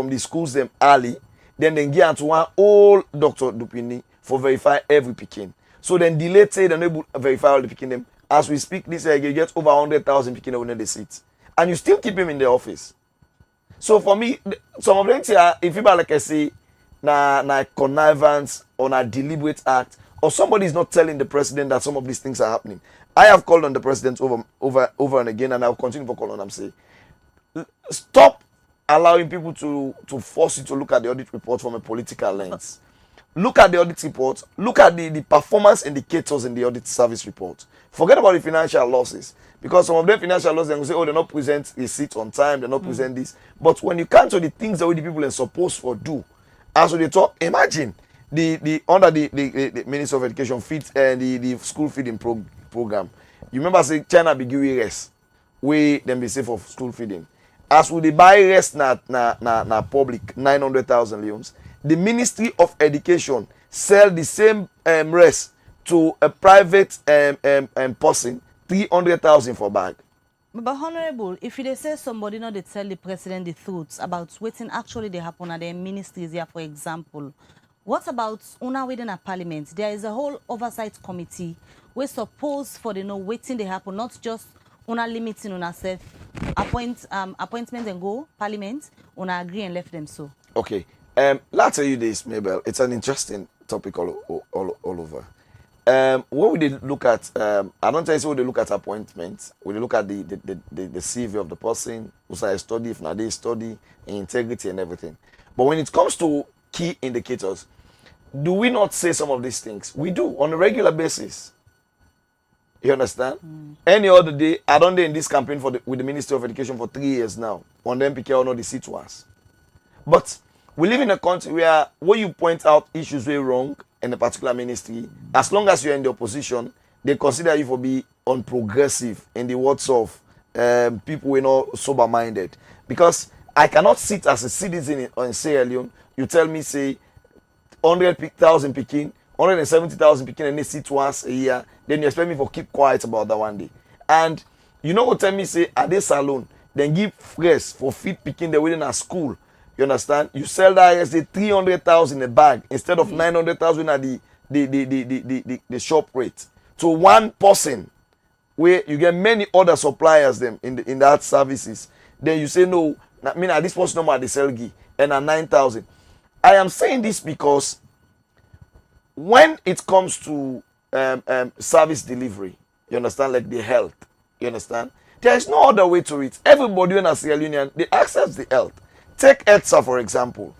the schools them early, then give to one old Dr. Dupini for verify every picking. So then delay say they're able to verify all the picking them. As we speak, this year you get over 100,000 picking over the seats. And you still keep him in the office. So for me, some of them here, if you like I say, na connivance or na deliberate act, or somebody is not telling the president that some of these things are happening. I have called on the president over and again, and I'll continue to call on him. Say, stop allowing people to force you to look at the audit report from a political lens. Look at the audit report. Look at the performance indicators in the audit service report. Forget about the financial losses. Because some of them financial losses, they will say, oh, they not present a seat on time, they not present this. But when you come to the things that the people are supposed to do, as they talk, imagine under the Minister of Education feeds the school feeding program. You remember say China be giving rest, we then be safe for school feeding. As we buy rest na public 900,000 leons, the Ministry of Education sell the same rest to a private person 300,000 for bag. But Honorable, if they say somebody not they tell the president the truth about waiting actually they happen at their ministries here, for example, what about una within a parliament? There is a whole oversight committee we suppose for the waiting they happen, not just una limiting on ourselves, appointments and go parliament, una agree and left them so. Okay. Let's tell you this, Mabel. It's an interesting topic all over. When we did look at, I don't tell you, so they look at appointments. We look at the CV of the person, who's I study, if not they study, integrity and everything. But when it comes to key indicators, do we not say some of these things? We do on a regular basis. You understand? Any other day, I don't do in this campaign with the Ministry of Education for 3 years now. On them, PK or not the seat was. But we live in a country where you point out issues way wrong in a particular ministry, as long as you're in the opposition, they consider you for be unprogressive in the words of people who are not sober-minded. Because I cannot sit as a citizen in Sierra Leone, you tell me, say, 100,000 Peking, 170,000 Peking, and they sit once a year, then you expect me to keep quiet about that one day. And you know what tell me, say, at this salon, then give fresh for feed Peking, they're within a school. You understand? You sell that as a 300,000 a bag instead of 900,000 at the shop rate. So one person where you get many other suppliers them in that services. Then you say no. I mean at this post number they sell ghee and at 9,000. I am saying this because when it comes to service delivery, you understand, like the health, you understand, there is no other way to it. Everybody in a Sierra Leone they access the health. Take ETSA for example.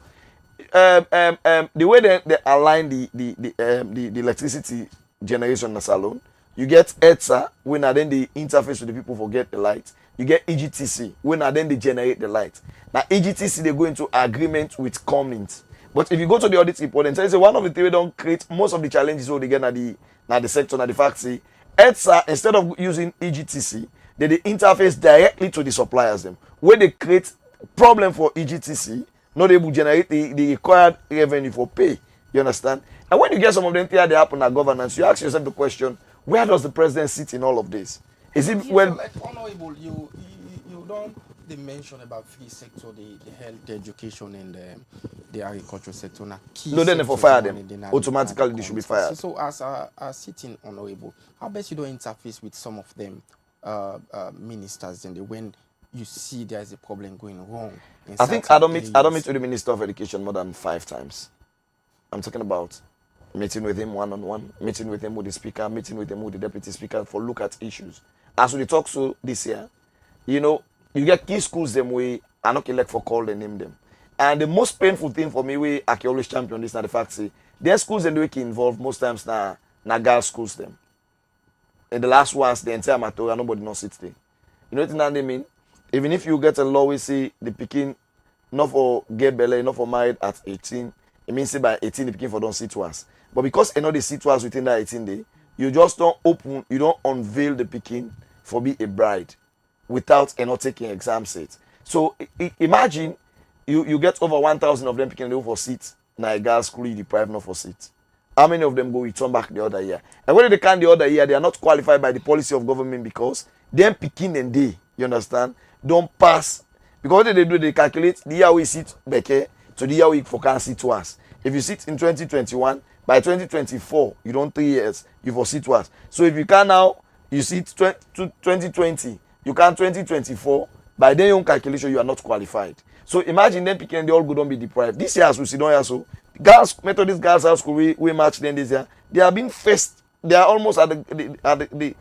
The way they align the electricity generation in the salon, you get ETSA when then they interface with the people for get the light. You get EGTC when then they generate the light. Now EGTC they go into agreement with Cummins. But if you go to the audit report and say one of the things don't create most of the challenges what they get at the sector, at the factory, ETSA instead of using EGTC, they interface directly to the suppliers them where they create problem for EGTC, not able to generate the required revenue for pay. You understand? And when you get some of them things that happen at governance, you ask yourself the question, where does the president sit in all of this? Is it well? Like honorable, you don't they mention about three sector, the health, the education, and the agricultural sector. No, then if I fire them, automatically they should be fired. So as a sitting honorable, how best you don't interface with some of them ministers and when you see there's a problem going wrong? I think I don't meet with the Minister of Education more than 5 times. I'm talking about meeting with him one-on-one, meeting with him with the speaker, meeting with him with the deputy speaker for look at issues. As we talk so this year, you know, you get key schools them way I not elect for call they name them. And the most painful thing for me way I can always champion this, not the fact say their schools and the way involved most times na girls schools them. And the last ones the entire matter nobody knows it there. You know what they mean? Even if you get a law we say the picking not for get belly, not for married at 18, it means say by 18 the picking for don't sit once. But because another sit once within that 18 day, you just don't open, you don't unveil the picking for be a bride without not taking exam set. So imagine you get over 1,000 of them picking for seats. Now a girls school you deprive not for seats. How many of them go return back the other year? And when they can the other year, they are not qualified by the policy of government because them picking and they, you understand, don't pass. Because what they do, they calculate the year we sit back to the year we for can sit once. If you sit in 2021, by 2024, you don't 3 years, you for sit once. So if you can now, you sit 2020, you can 2024, by then your own calculation, you are not qualified. So imagine them picking they all go don't be deprived. This year, as we see, don't so girls, Methodist Girls House School, we match them this year. They are being faced. They are almost at the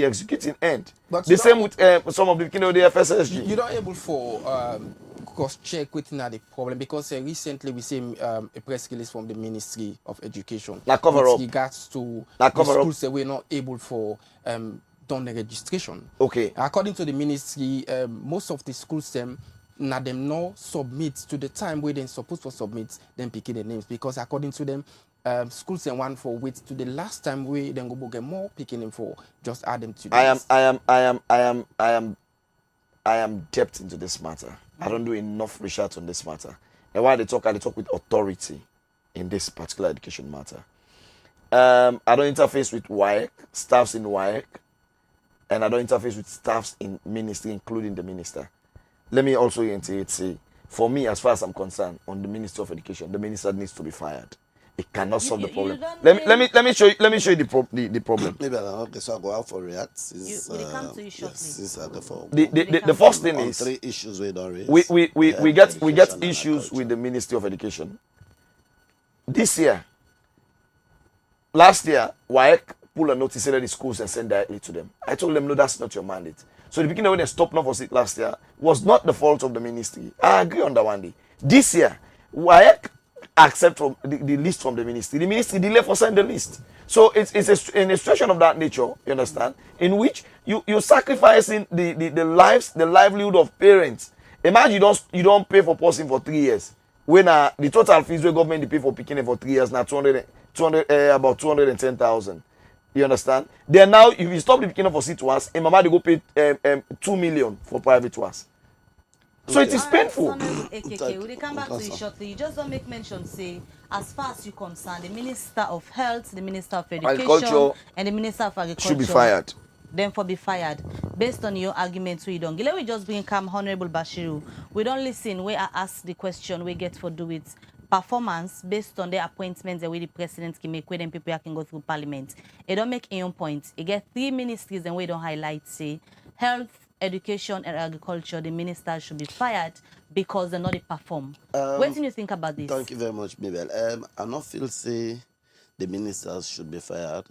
executing end. But the same with some of the the FSSG. You don't able for cross check within the problem because recently we see a press release from the Ministry of Education. Like cover up. Regards to like the schools that we're not able for done the registration. Okay. According to the ministry, most of the schools them no submit to the time where they're supposed to submit them picking the names because according to them schools and one for wait to the last time we then go get more picking them for just add them to I am depth into this matter. I don't do enough research on this matter. And while I talk with authority in this particular education matter. I don't interface with WIEC, staffs in WIEC, and I don't interface with staffs in ministry, including the minister. Let me also say, for me, as far as I'm concerned, on the Ministry of Education, the minister needs to be fired. It cannot solve the problem. Let me show you the problem. Maybe okay, so I'll go out for react. We'll come to you shortly. The first thing is 3 issues we don't raise. We get issues with the Ministry of Education. This year, last year, WAEC pulled a notice in the schools and sent directly to them. I told them, no, that's not your mandate. So the beginning when they stopped not for it last year was not the fault of the ministry. I agree on that one day. This year, WAEC accept from the list from the ministry. The ministry delayed for sending the list. So it's in a situation of that nature, you understand, in which you're sacrificing the lives, the livelihood of parents. Imagine you don't pay for person for 3 years. When the total fees the government they pay for picking for 3 years now about 210,000. You understand? Then now if you stop the picking for seat once, and mama they go pay 2 million for private ones. So it is painful. AKK, we'll come back to you shortly. You just don't make mention, say, as far as you concerned, the Minister of Health, the Minister of Education, and the Minister of Agriculture should be fired. Then for be fired. Based on your arguments, we don't. Let me just bring come Honorable Bashiru. We don't listen where I ask the question we get for do it. Performance based on the appointments the way the president can make, where then people can go through parliament. It don't make any point. It get 3 ministries and we don't highlight, say, health, education and agriculture, the ministers should be fired because they're not perform. What do you think about this? Thank you very much, Mabel. I not feel say the ministers should be fired.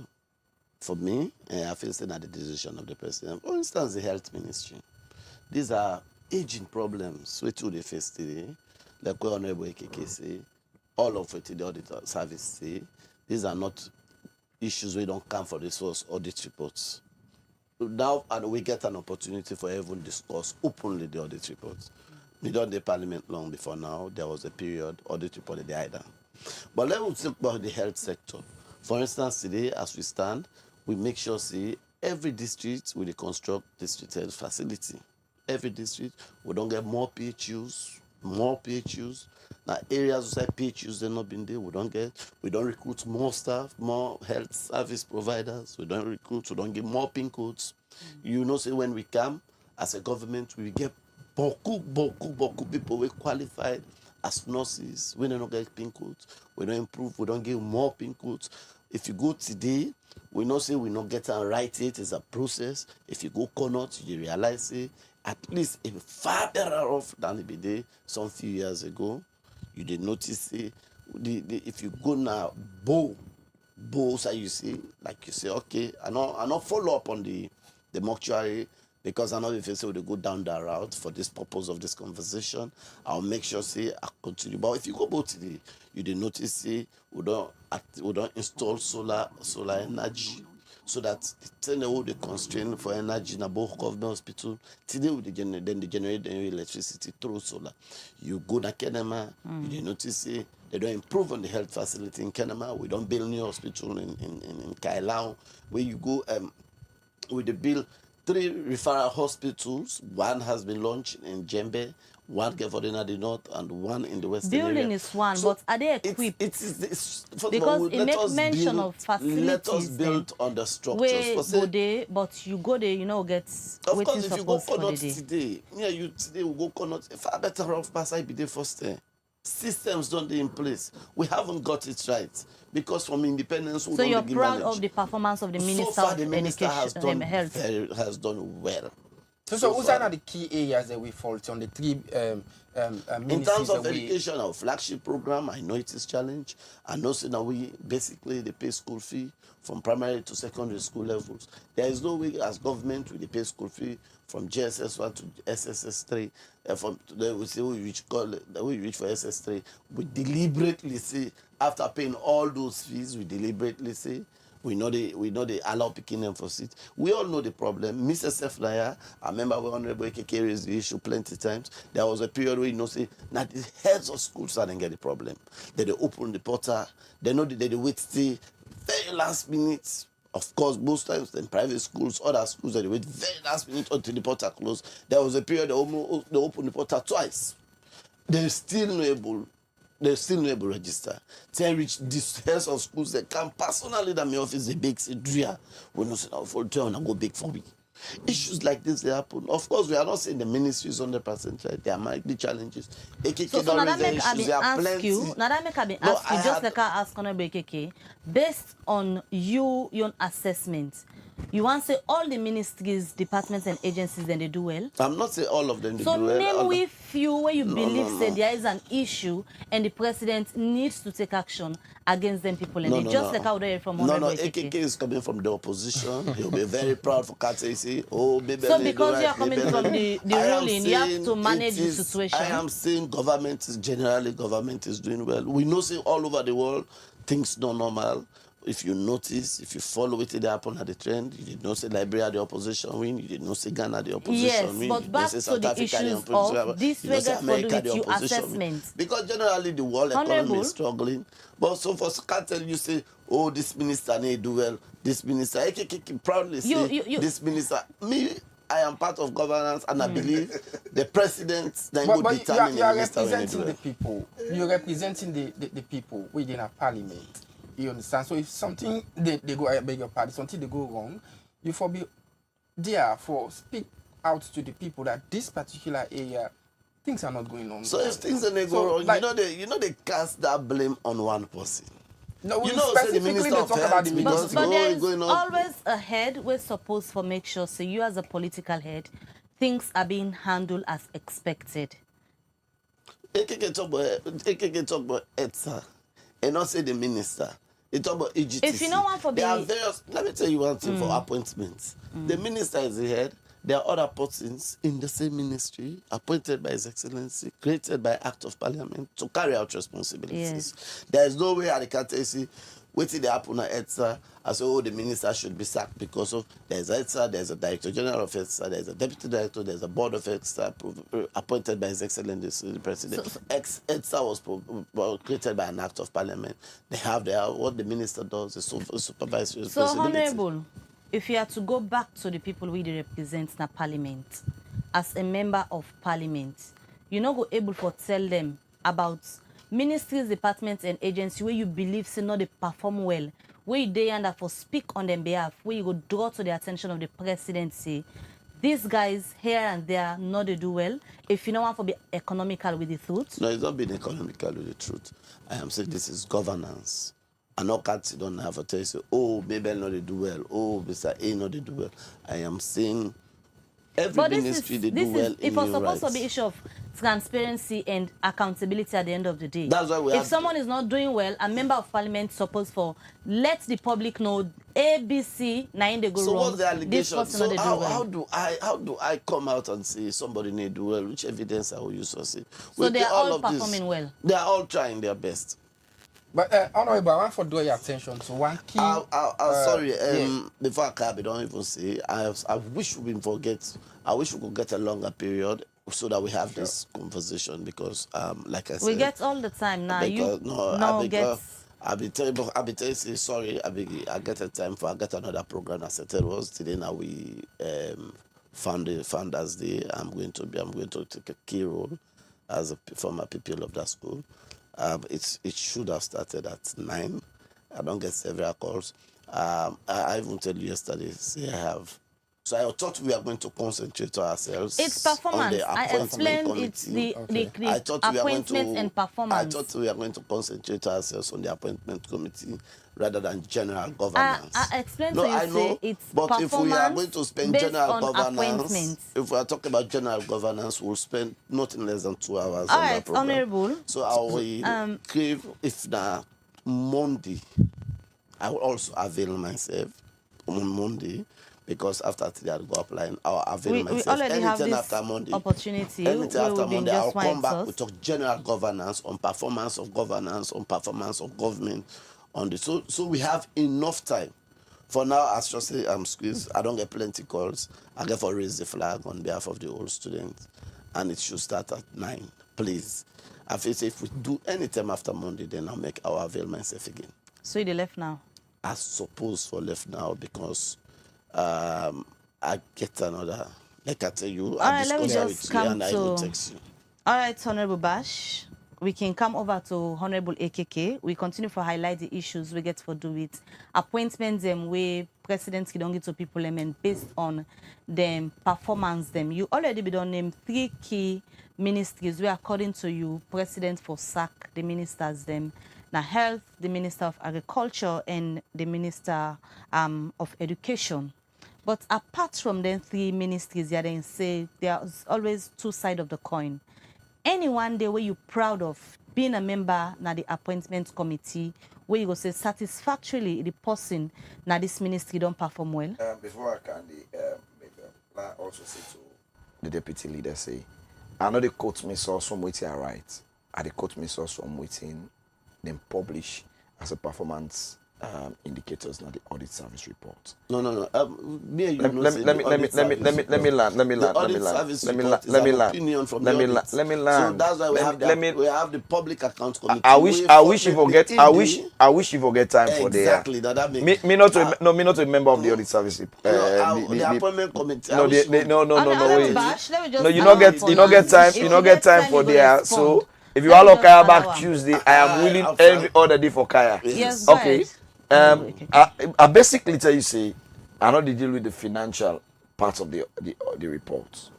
For me, I feel say that the decision of the president. For instance, the health ministry. These are aging problems which they face today. Like what Honorable AKK say, all of it the auditor service say, these are not issues we don't come for the source audit reports. Now, and we get an opportunity for everyone to discuss openly the audit reports. We done the parliament long before now. There was a period audit report the either. But let's talk about the health sector. For instance, today, as we stand, we make sure see every district we construct district health facility. Every district we don't get more PHUs. Now areas like PHUs they're not been there. We don't recruit more staff, more health service providers. We don't recruit. We don't give more PIN codes. You know, say when we come as a government, we get beaucoup people we qualified as nurses. We don't get PIN codes. We don't improve. We don't give more PIN codes. If you go today, we know say we not get and write it. It's a process. If you go Connaught, you realize it. At least it's far better off than it be there some few years ago. You did notice it. If you go now, so you see, like you say, okay, I not follow up on the mortuary because I know if you say we go down that route for this purpose of this conversation, I'll make sure say I continue. But if you go both today, you did notice say we don't install solar energy. So that turn away the constraint for energy in both government hospital. Today they generate the electricity through solar. You go to Kenema, you notice they don't improve on the health facility in Kenema. We don't build new hospital in Kailao. Where you go with the build 3 referral hospitals. One has been launched in Jembe, one for the north, and one in the western building area. Is one, so but are they equipped? It's because it makes mention of facilities. Let us build on the structures. Where go there, but you go there, you know, get. Of course, if you go Connaught today, you today will go Connaught. Far better off pass I be there first there. Systems don't in place. We haven't got it right because from independence. So you're proud of the performance of the minister so far, the minister has done well. So what are the key areas that we fault on the 3 ministries? In terms of education, our flagship program, I know it is challenge. I know so now we basically they pay school fee from primary to secondary school levels. There is no way as government we pay school fee from JSS1 to SSS3. From today we say we reach for SS3. We deliberately say after paying all those fees, we deliberately say. We know they allow picking them for seats. We all know the problem. Mr. Seflaya, I remember when Honorable AKK raised the issue plenty times. There was a period where say now the heads of schools didn't get the problem. They open the portal. They know that they wait till very last minute. Of course, most times in private schools, other schools they wait very last minute until the portal closed. There was a period they opened the portal twice. They're still not able to register. They reach this heads of schools that come personally that my office they big say Dria. We not say now for turn and go big for me. Issues like this they happen. Of course, we are not saying the ministry is 100% right. There might be challenges. AKK so now that make I ask you, just like I ask Honorable AKK, based on your assessment, you want to say all the ministries, departments and agencies then they do well? I'm not saying all of them do well. So name we few where you believe say there is an issue and the president needs to take action against them people, and just like how they from AKK is coming from the opposition. He'll be very proud for KTC. Oh, baby, so because you are coming from the ruling, you have to manage the situation. I am saying government is doing well. We know say all over the world things not normal. If you notice, if you follow it, they happen at the trend. You did not say Liberia the opposition win. You did not say Ghana the opposition win. Yes, but back to the issues of this regards for the assessment. Because generally the world economy is struggling. But so for cartel, you say, oh, this minister need do well. This minister, I can proudly say, this minister. Me, I am part of governance, and I believe the president then will determine you are representing the people. You're representing the people within a parliament. You understand? So if something they go, I beg your pardon, something they go wrong, you for be there for speak out to the people that this particular area things are not going on. So if things are not going wrong, like, they cast that blame on one person. No, we specifically talk about the minister. But there's always a head we're supposed to make sure, so you as a political head, things are being handled as expected. AKK talk about ETSA and not say the minister. It talk about EGTC. If you know one for there are various, let me tell you one thing for appointments. The minister is the head. There are other persons in the same ministry appointed by His Excellency, created by Act of Parliament to carry out responsibilities. Yes. There is no way I can say, wait till they happen at ETSA, I say, oh, the minister should be sacked because of there's ETSA, there's a Director General of ETSA, there's a Deputy Director, there's a Board of ETSA appointed by His Excellency the President. ETSA was created by an Act of Parliament. They have what the minister does is supervisory responsibility. So, Honorable, if you are to go back to the people we represent in the Parliament, as a member of Parliament, you're not go able to tell them about ministries, departments, and agencies where you believe say not they perform well, where you they and for speak on their behalf, where you go draw to the attention of the presidency. These guys here and there not they do well. If you don't want to be economical with the truth. No, it's not being economical with the truth. I am saying this is governance. And no cats don't have to tell you, oh, maybe not they do well. Oh, Mr. A not they do well. I am saying every ministry they do well. It was supposed to be issue of transparency and accountability at the end of the day. That's why we if someone is not doing well, a member of parliament is supposed for let the public know ABC 9 they go wrong. So what's the allegation? So how do I come out and say somebody need do well? Which evidence I will use to say? So they are all performing well. They are all trying their best. But Honorable, I want to draw your attention to one key. Sorry, before I don't even say, I wish we forget. I wish we could get a longer period so that we have this conversation because, like I said, we get all the time now. I'll be telling you, sorry, I get a time for I get another program. I said it was today. Now we Founders Day. I'm going to take a key role as a former pupil of that school. It should have started at 9. I don't get several calls. I even tell you yesterday, say I have. So I thought we are going to concentrate ourselves. It's performance. On the I explained committee. It's the appointment and performance. I thought we are going to concentrate ourselves on the appointment committee rather than general governance. I explained to you, I know, it's but performance if we are going to spend general governance, if we are talking about general governance, we'll spend nothing less than 2 hours all on right, that program. Honorable. So I will crave, if not Monday, I will also avail myself on Monday. Because after today I'll go applying, I'll avail myself. We already have this after Monday, opportunity. Anything after Monday, I'll come back. We talk general governance, on performance of government, on the so we have enough time. For now, as just say I'm squeezed. I don't get plenty calls. I get for raise the flag on behalf of the old students, and it should start at 9. Please, I feel if we do any time after Monday, then I'll avail myself again. So you left now? I suppose for left now because. I get another. Like I tell you, I discuss with you and I will text you. All right, Honorable Bash. We can come over to Honorable AKK. We continue to highlight the issues we get for do with appointments where presidents can get to people and based on them performance them. You already be done name 3 key ministries where according to you, president for sack the ministers them. Now health, the Minister of Agriculture and the Minister of Education. But apart from them 3 ministries, they say there's always 2 sides of the coin. anyone there where you proud of being a member na the appointment committee, where you go say satisfactorily the person na this ministry don't perform well? Before I can I also say to the deputy leader, say, I know the quote me source from waiting I write. I the quote me source from waiting then publish as a performance indicators, not the audit service report. No. Me and you Let me land. Let me land. So that's why we have the public account committee. I wish you forget time for there. Exactly. That makes me not a member of the audit service. The appointment committee. No, wait. No, you not get time for there. So if you all Kaya back Tuesday, I am willing every other day for Kaya. Yes. Okay. I basically tell you, say, I know they deal with the financial part of the report,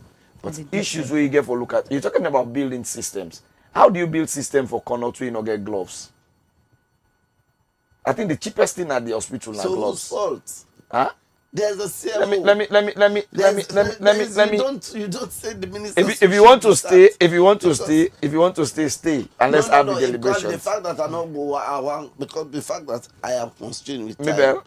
but issues where you get for look at, you're talking about building systems. How do you build system for corner to not get gloves? I think the cheapest thing at the hospital is gloves. So whose fault? Huh? There's a CMO. Let me. You don't say the minister. If you want to stay, stay. And let's have the deliberations. The fact that I don't go, I want, because the fact that I am constrained with time. Maybe.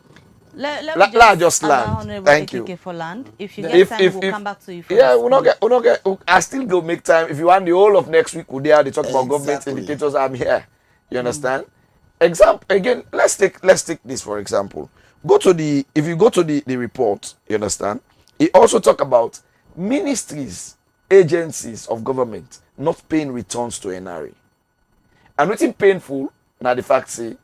Let me just land. Thank you. For land. If you get time, we'll come back to you. Yeah, we'll not get. I still go make time. If you want the whole of next week, we'll there. They talk about government indicators. I'm here. You understand? Example again. Let's take this for example. If you go to the report, you understand? It also talk about ministries, agencies of government not paying returns to NRA. And what's painful now the fact say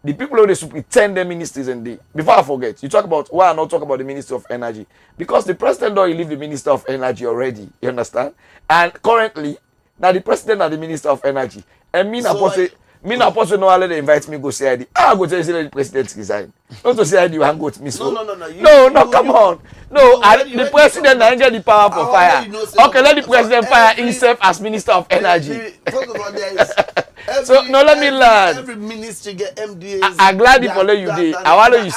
the people who they should pretend their ministries and they before I forget, you talk about why I not talk about the Minister of Energy. Because the president don't leave the Minister of Energy already, you understand? And currently, now the president and the Minister of Energy. And me now person no they invite me go say ID. I go tell you say the president resign. Not to say ID you hang go to me. So no, come on. No, the president na get the power for fire. Okay, let the president fire himself as Minister of Energy. So no, let me learn. Every ministry get MDAs. I'm glad you follow you day. I want you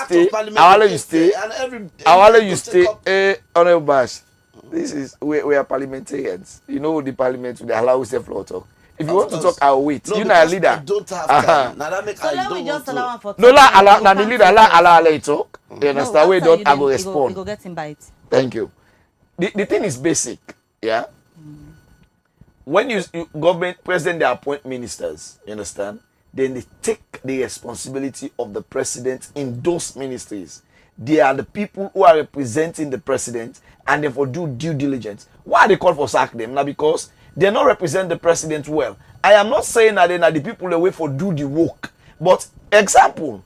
stay. Honorable Bash. This is we are parliamentarians. You know the parliament they allow self law talk. If you want to talk, I'll wait. No, you're not a leader. I don't have time. Now that makes so let me just allow him for no, allow the leader. Allow it talk. You understand? We don't. I go respond. You go get him bite. Thank you. The thing is basic. Yeah. When you government president they appoint ministers, you understand? Then they take the responsibility of the president in those ministries. They are the people who are representing the president, and therefore do due diligence. Why they call for sack them? Now because they not represent the president well. I am not saying that they are the people that wait for do the work. But example,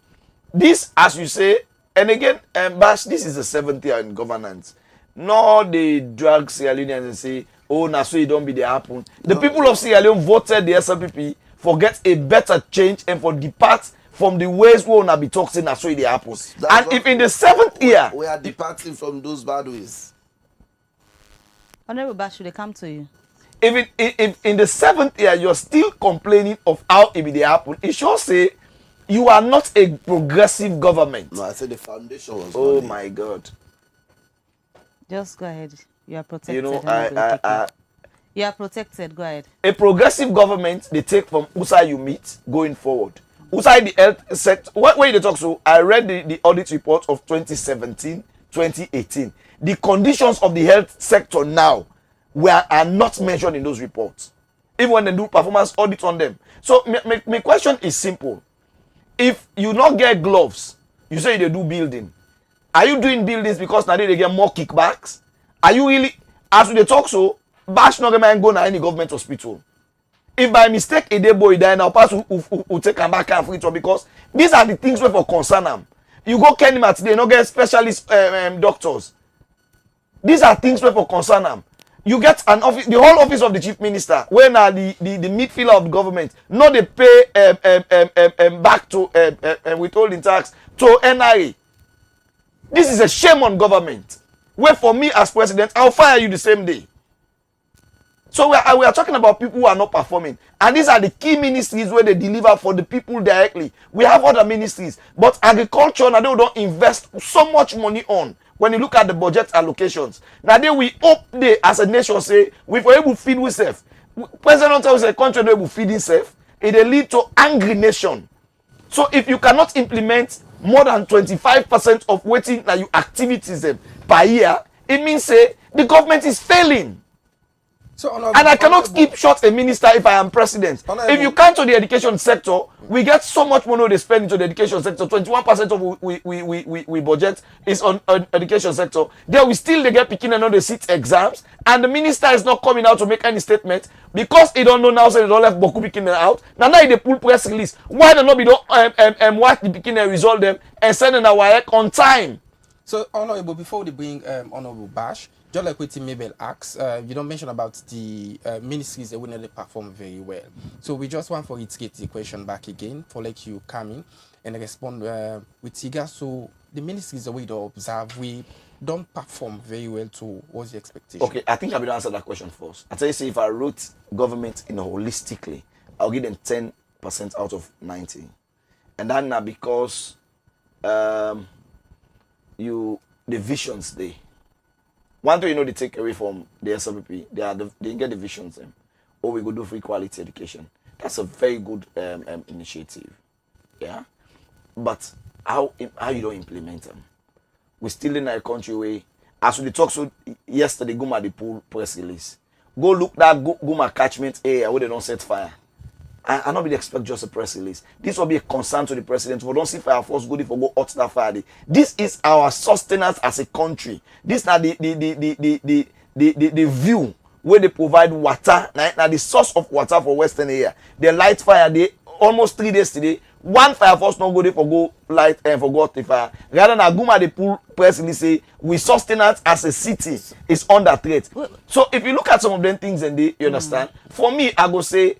this as you say, and again, Bash, this is the 7th year in governance. No, they drag Sierra Leoneans and say, oh, now so it don't be the happen. The people of Sierra Leone voted the SLPP for get a better change and for depart from the ways we wanna be talking so it happens. And if in the 7th year we are departing from those bad ways. Honorable Bash, should they come to you? If in the 7th year you're still complaining of how it be happen, it should say you are not a progressive government. No, I said the foundation was. Oh my God. Just go ahead. You are protected. You know, you are protected. Go ahead. A progressive government they take from Usa you meet going forward. Usa the health sector. What way they talk so? I read the audit report of 2017, 2018. The conditions of the health sector now are not mentioned in those reports, even when they do performance audit on them. So my question is simple. If you not get gloves, you say they do building. Are you doing buildings because now they get more kickbacks? Are you really, as they talk so, Bash not going go to any government hospital? If by mistake a day boy die now, pass who take him back and free to because these are the things where for concern them. You go Kenima today, no get specialist doctors. These are things where for concern them. You get an office, the whole office of the chief minister, when the midfielder of the government, not they pay back to withholding tax to NRA. This is a shame on government. Where for me as president, I'll fire you the same day. So we are talking about people who are not performing. And these are the key ministries where they deliver for the people directly. We have other ministries. But agriculture, now they don't invest so much money on. When you look at the budget allocations. Now they we hope they as a nation say, we for able to feed ourselves. President tells a country that will feed itself, it will lead to angry nation. So if you cannot implement more than 25% of waiting that you activities per year, it means say the government is failing. So, and I cannot keep short a minister if I am president. If you come to the education sector, we get so much money they spend into the education sector. 21% of we budget is on education sector. There we still they get picking another seat exams, and the minister is not coming out to make any statement because he don't know now, so they don't let Boku picking out. Now they pull press release. Why don't be don't watch the picking and resolve them and send in our on time? So, Honorable, before they bring Honorable Bash, just like what Mabel asks, you don't mention about the ministries that will not perform very well. So we just want for it to get the question back again, for like you come in and respond with Tiga. So the ministries that we don't observe, we don't perform very well to what's the expectation? Okay, I think I will answer that question first. I tell you, say if I wrote government in a holistically, I'll give them 10% out of 90. And that's not because the visions they. One thing they take away from the SLPP, they get the visions them. Or we go do free quality education. That's a very good initiative. Yeah. But how you don't implement them? We're still in a country where, as we talked so yesterday, Guma the pool press release. Go look that Guma catchment area where they don't set fire. I not be expect just a press release. This will be a concern to the president. We don't see fire force good if we go out that fire. This is our sustenance as a country. This is the view where they provide water. Now the source of water for Western area. The light fire they almost 3 days today. One fire force not go there for go light and for go out the fire. Rather than Guma the pool press release say we sustenance as a city is under threat. So if you look at some of them things and you understand. For me, I go say.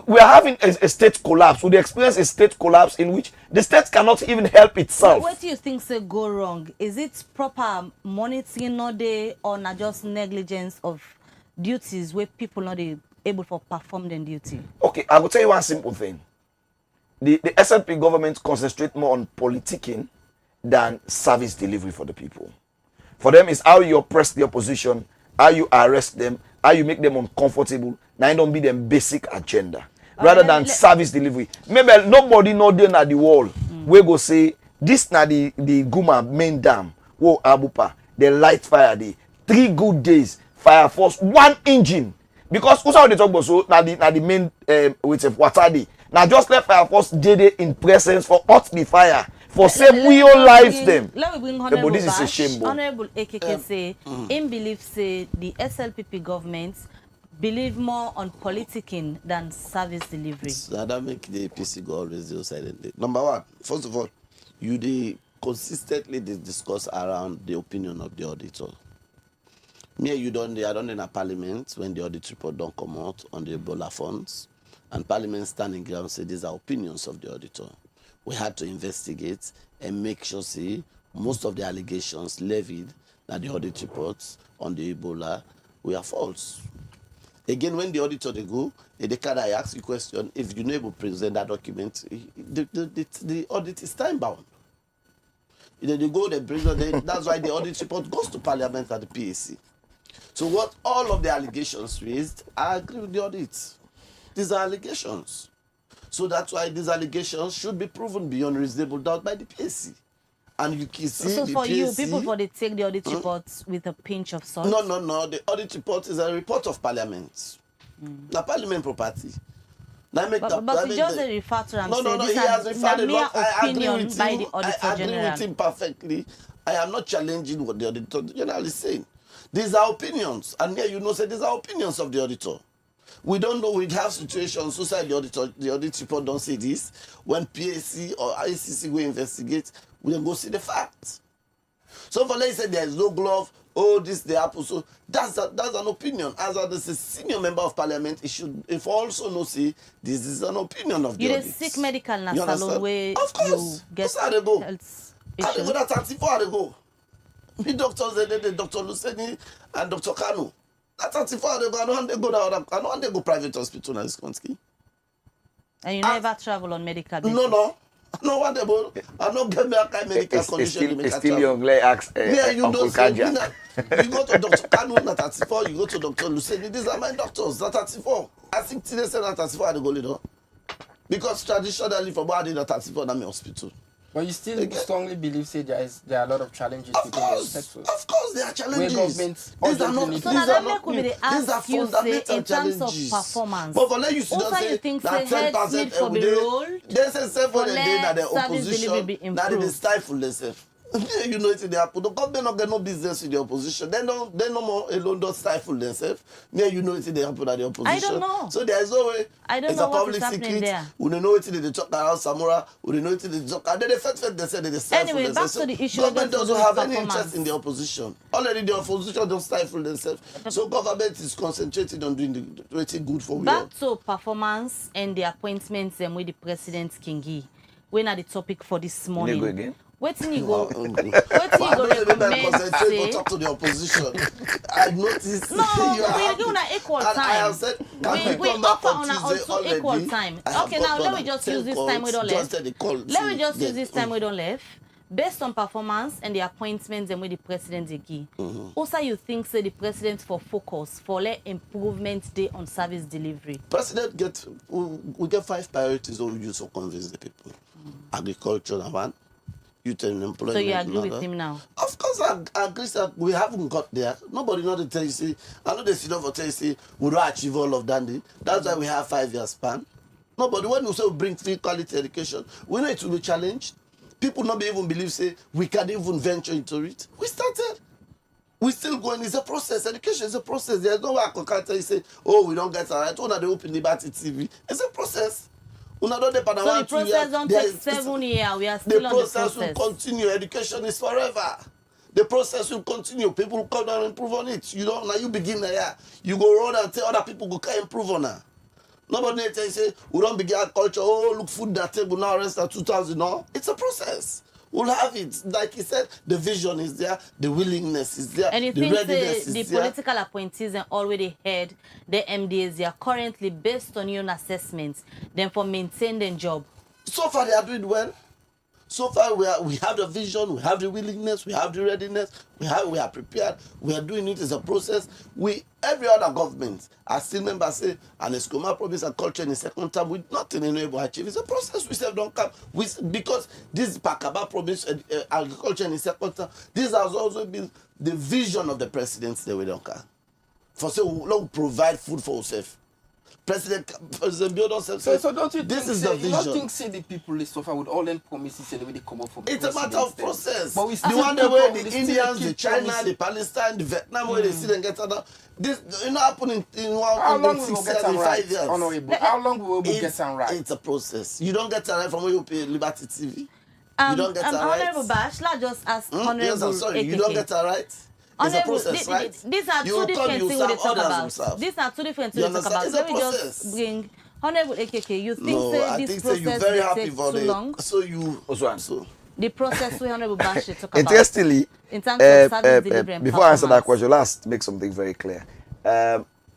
We are having a state collapse. We experience a state collapse in which the state cannot even help itself. What do you think say go wrong? Is it proper monitoring not there or not just negligence of duties where people not able to perform their duty? Okay, I will tell you one simple thing. The SLP government concentrate more on politicking than service delivery for the people. For them, it's how you oppress the opposition, how you arrest them, how you make them uncomfortable. Now it don't be them basic agenda. Rather than service delivery. Maybe nobody know there at the wall. We go say this na the Guma main dam. Whoa Abupa. The light fire day. 3 good days. Fire force 1 engine. Because who's how they talk about so na the main with a water day. Now just let fire force day in presence for hot the fire. For same we all lives them. Let me bring Honorable but this Bash. is a shame. Honorable AKK say, in belief say the SLPP government believe more on politicking than service delivery. So that make the APC go always do silently. Number one, first of all, you consistently discuss around the opinion of the auditor. Me, I don't in a parliament when the audit report don't come out on the Ebola funds, and parliament standing ground say these are opinions of the auditor. We had to investigate and make sure, see, most of the allegations levied at the audit reports on the Ebola were false. Again, when the auditor they go, they can ask you question, if you're not able to present that document, the audit is time bound. They go, they bring that's why the audit report goes to Parliament and the PAC. So what all of the allegations raised, I agree with the audit. These are allegations. So that's why these allegations should be proven beyond reasonable doubt by the PAC. And you can see so the for PAC, you, people for they take the audit reports with a pinch of salt? No. The audit report is a report of Parliament. The Parliament property. But you just refer to and say he has referred a lot. I agree opinion with by him. the Auditor I agree General. with him perfectly. I am not challenging what the Auditor General is saying. These are opinions. And here say these are opinions of the auditor. We don't know. We have situations outside the auditor. The audit report don't say this. When PAC or ICC will investigate, we then go see the facts. So for let's say there is no glove, this the apple. So that's an opinion. As a senior member of Parliament, if also no see this is an opinion of the you audit. You sick medical na salon where of course. you get How they go? health How they issue. go that 34 they go. Me doctors the Dr. Luceni and Dr. Kanu. At 34 they go. I don't want to go private hospital in this country. And you never travel on medical basis? No. No one about. I don't get me a kind of medical condition. It's still young. Let ask You Uncle don't say, Kaja. you go to Dr. Kanu at 34, you go to Dr. Luceni. These are my doctors at 34. I think today said at 34 at the Golido. Because traditionally, for body at 34, I'm in hospital. But you still strongly believe, say, there are a lot of challenges Of within the sector. course, there are challenges. Where governments These are not, need these to- So now are let me not come new. with the These are ask you, say, fundamental in terms of challenges. performance. But for let you see Also, them you say think, that say, heads 10% need for every be day. rolled They say 7 for a day that the let service delivery be opposition, that they improved. stifle themselves. You know it's in the happen. The government not get no business with the opposition. They no more alone don't stifle themselves. Yeah, you know it's in the happen at the opposition. I don't know. So there is no way. I don't it's know a what public is happening secret. there. We don't know it's in the talk around Samora. We don't know it's in the talk. And then they first they said they stifle Anyway, back themselves. to the issue Government of the doesn't have any performance. interest in the opposition. Already the opposition don't stifle themselves. So government is concentrated on doing the good for we all. Back to performance and the appointments with the President Kingi. We're not the topic for this morning. go again? Waiting you go. But Waiting you I go don't remember recommend concentrate say. to talk to the opposition. I noticed No, you are we happy. give una equal And I time. have said, can We come back offer on una Tuesday also equal already? time. I have Okay, now got let me on just 10 use this calls, time we don't just left. said the call Let me to just use them. this time we don't left. Based on performance and the appointments and with the president Egi. Also, you think say the president for focus for let improvement day on service delivery. President we get 5 priorities that we use to convince the people. Agriculture number 1, youth and employment. So you agree with another. him now? Of course, I agree that we haven't got there. Nobody know the tell you, say, I know they sit down for tell you, say, we don't achieve all of that. That's why we have 5 years span. Nobody, when we say we bring free quality education, we know it will be challenged. People not be even believe, say, we can even venture into it. We started. We still going. It's a process. Education is a process. There's no way I can tell you, say, oh, we don't get it right. When they open Liberty TV, it's a process. So the process don't take 7 years. We are still on the process. The process will continue. Education is forever. The process will continue. People will come down and improve on it. You know, now you begin there. You go run and tell other people go can improve on that. Nobody tell you say we don't begin culture. Oh, look, food that table now rest at 2000. No, it's a process. We'll have it. Like he said, the vision is there, the willingness is there, And you the think readiness the is there. political appointees and already had the MDAs they are currently based on your own assessments, then for maintain their job. So far they are doing well. So far we have the vision, we have the willingness, we have the readiness, we are prepared, we are doing it as a process. Every other government, as still members say, and Escoma promise and culture in the second term, with nothing in able to achieve. It's a process we still don't come. Because this Pakaba promise agriculture in the second term, this has also been the vision of the presidency that we don't come. For say we don't provide food for ourselves. President Biodo said, So don't you this think, is the vision. You don't think say the people they suffer with all them promises and the way they come up from It's a matter of process. But we The still one keep way on- we the still Indians, keep the China, promising. the Palestine, the Vietnam, where they sit and get another. This not happen in How long we 6, will get 7, them 5 right, years. honorable? How long we will get them right? It's a process. You don't get it right from when you pay Liberty TV. You don't get it right. Honorable Bash, let's just ask Honorable Yes, I'm sorry. You AKK. don't get it right. It's a Honorable, process, right? These are You two will different come, you things we serve talk others about. themselves. These are two different You things we talk about. understand? Let me It's a just process. bring Honorable AKK. You think No, say I this think process you're very will happy take for too long? So you so. The process we Honorable Bash they talk about. Interestingly, In terms of service delivery and before I answer that performance. question, let's make something very clear.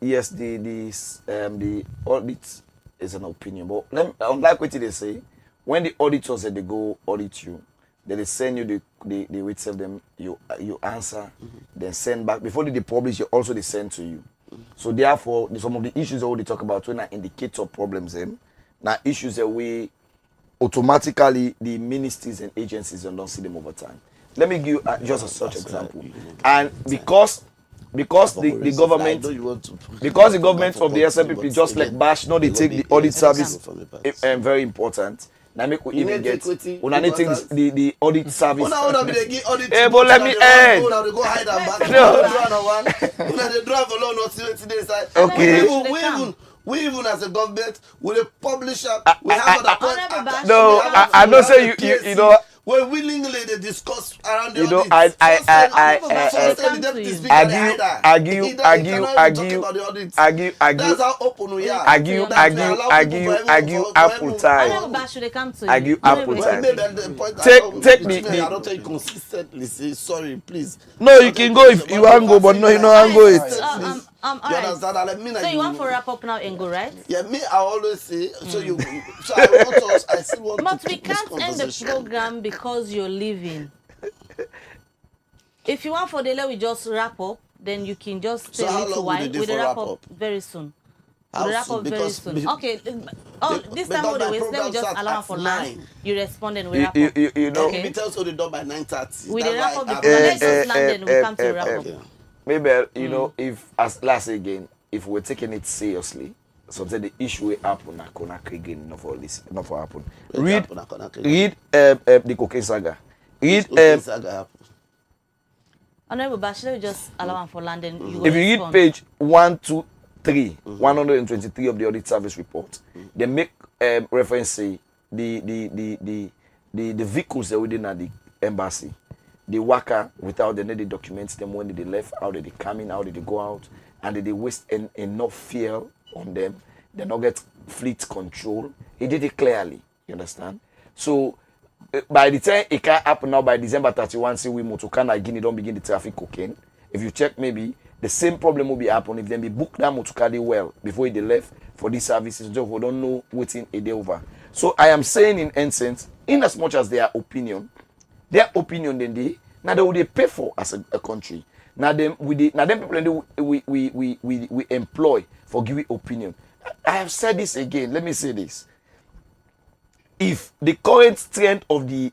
Yes, the audit is an opinion, but unlike what they say, when the auditors say they go audit you, then they send you the wait save them, you answer, then send back. Before they publish, they send to you. So therefore, some of the issues that we talk about when I indicate of problems, now issues that we automatically the ministries and agencies don't see them over time. Let me give you just a such example. And because the government, because the government of the SNPP just like Bash, no, they take the audit service very important. Now make we even get when I need things the audit service. Hey, but let me end. Okay. We even as a government, we publish up. We have No, I don't say you know. We're willingly they discuss around the You know, audits. argue. That's how open we are. Argue ample time. Honorable Bash should they come to Argue you? ample Honorable- time. Take the- I don't take consistently. Say sorry, please. No, you can go if you want go, but no, you know, I'm go it. all You right. understand? And I mean, So you want for wrap up now and go, right? Yeah, me, I always say, so I want us, I still want But to we keep this can't end the conversation. program because you're leaving. If you want for the we just wrap up, then you can just So tell how it to long will why. the day We'll for wrap wrap up up? very soon. How We'll wrap soon? up very Because soon. Okay. This time because all the my way, let program me just starts allow at for 9. land. You respond and we wrap up. You know, Okay. We tell so they done by 9:30. We That's wrap why up the I'm- program. Let's just land and we come to wrap up. Okay. maybe, you know, if, as last again, if we're taking it seriously, sometimes the issue will happen, I cannot again, not for this, not for happen. Read the cocaine saga. Read, Honorable Bashir, let me just allow him for land and you will if you read respond. page 123, 123 of the audit service report, they make reference say the vehicles that within at the embassy, they work without the needed documents. Them when they left, how did they come in, how did they go out, and did they waste enough fuel on them? They not get fleet control. He did it clearly. You understand? So by the time it can happen now, by December 31, say we Motukana Guinea don't begin the traffic cocaine. If you check, maybe the same problem will be happen if them be booked that Motukadi well before they left for these services. Just we don't know waiting a day over. So I am saying in essence, in as much as their opinion then they now they will they pay for as a country. Now them people we employ for giving opinion. I have said this again. Let me say this. If the current strength of the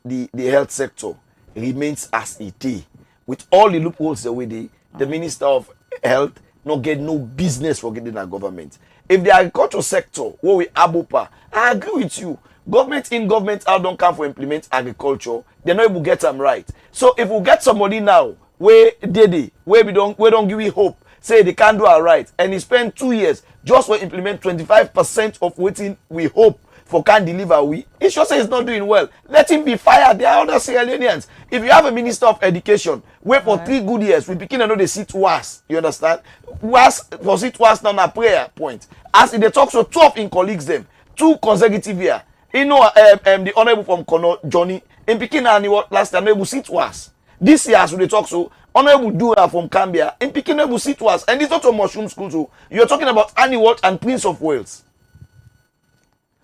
health sector remains as it is, with all the loopholes the way the Minister of Health not get no business for getting a government. If the agricultural sector, where we abopa, I agree with you. Government in, government out don't come for implement agriculture. They're not able to get them right. So if we get somebody now, where we don't give you hope, say they can't do it right, and he spend 2 years just to implement 25% of waiting we hope for can deliver it sure say it's not doing well. Let him be fired. There are other Sierra Leoneans. If you have a minister of education, wait for 3 good years, we begin another sit worse. You understand? Worse for sit worse now na prayer point. As they talk so 2 of in colleagues them, 2 consecutive year. You know the honorable from Kono Johnny in Pikin and last time able sit worse. This year as we talk so honorable Dura from Cambia in Pikin able sit worse. And it's not a mushroom school too. You're talking about Annie Watt and Prince of Wales.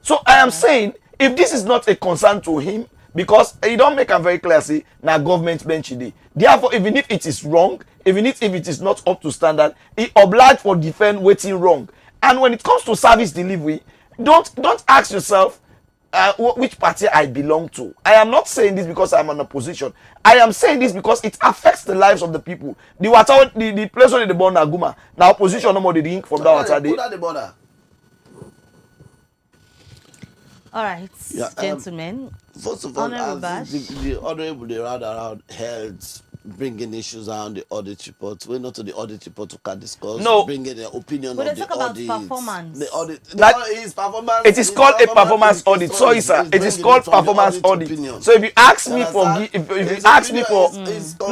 So I am saying, if this is not a concern to him, because he don't make a very clear say, now government bench today. Therefore, even if it is wrong, even if it is not up to standard, he obliged for defend waiting wrong. And when it comes to service delivery, don't ask yourself which party I belong to. I am not saying this because I'm in opposition. I am saying this because it affects the lives of the people. The water, the place where they born Aguma. Now opposition no more the ink from that water. Put out the border. All right, Yeah, gentlemen. First of all, Honorable Bash. the honorable they around health, bringing issues around the audit report. We're not to the audit report to can discuss. No. Bringing the opinion But of they the talk about audit. performance. The audit. That- His performance. It is called a performance audit. Sorry, sir. It is called performance audit. So if you ask me for, if you ask me for,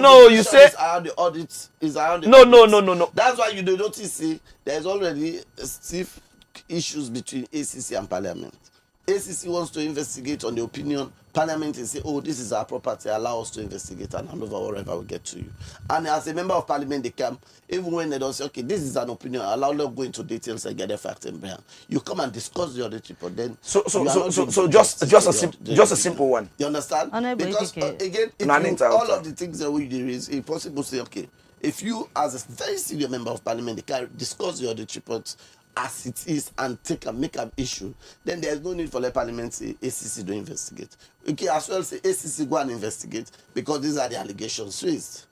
no, you say around the audit. Is around the no, audit. no. That's why you do notice see there's already stiff issues between ACC and Parliament. ACC wants to investigate on the opinion. Parliament is say, oh, this is our property. Allow us to investigate and hand over whatever we get to you. And as a member of Parliament, they come, even when they don't say, okay, this is an opinion, allow them to go into details and get the facts and behind. You come and discuss the audit report. Then so just a simple one. You understand? Honorable Because Ejike. again, if you, all of the things that we do is it's possible to say, okay, if you as a very senior member of Parliament, they can discuss the audit report as it is and make an issue, then there is no need for the Parliament say ACC to investigate. Okay, as well say ACC go and investigate because these are the allegations raised.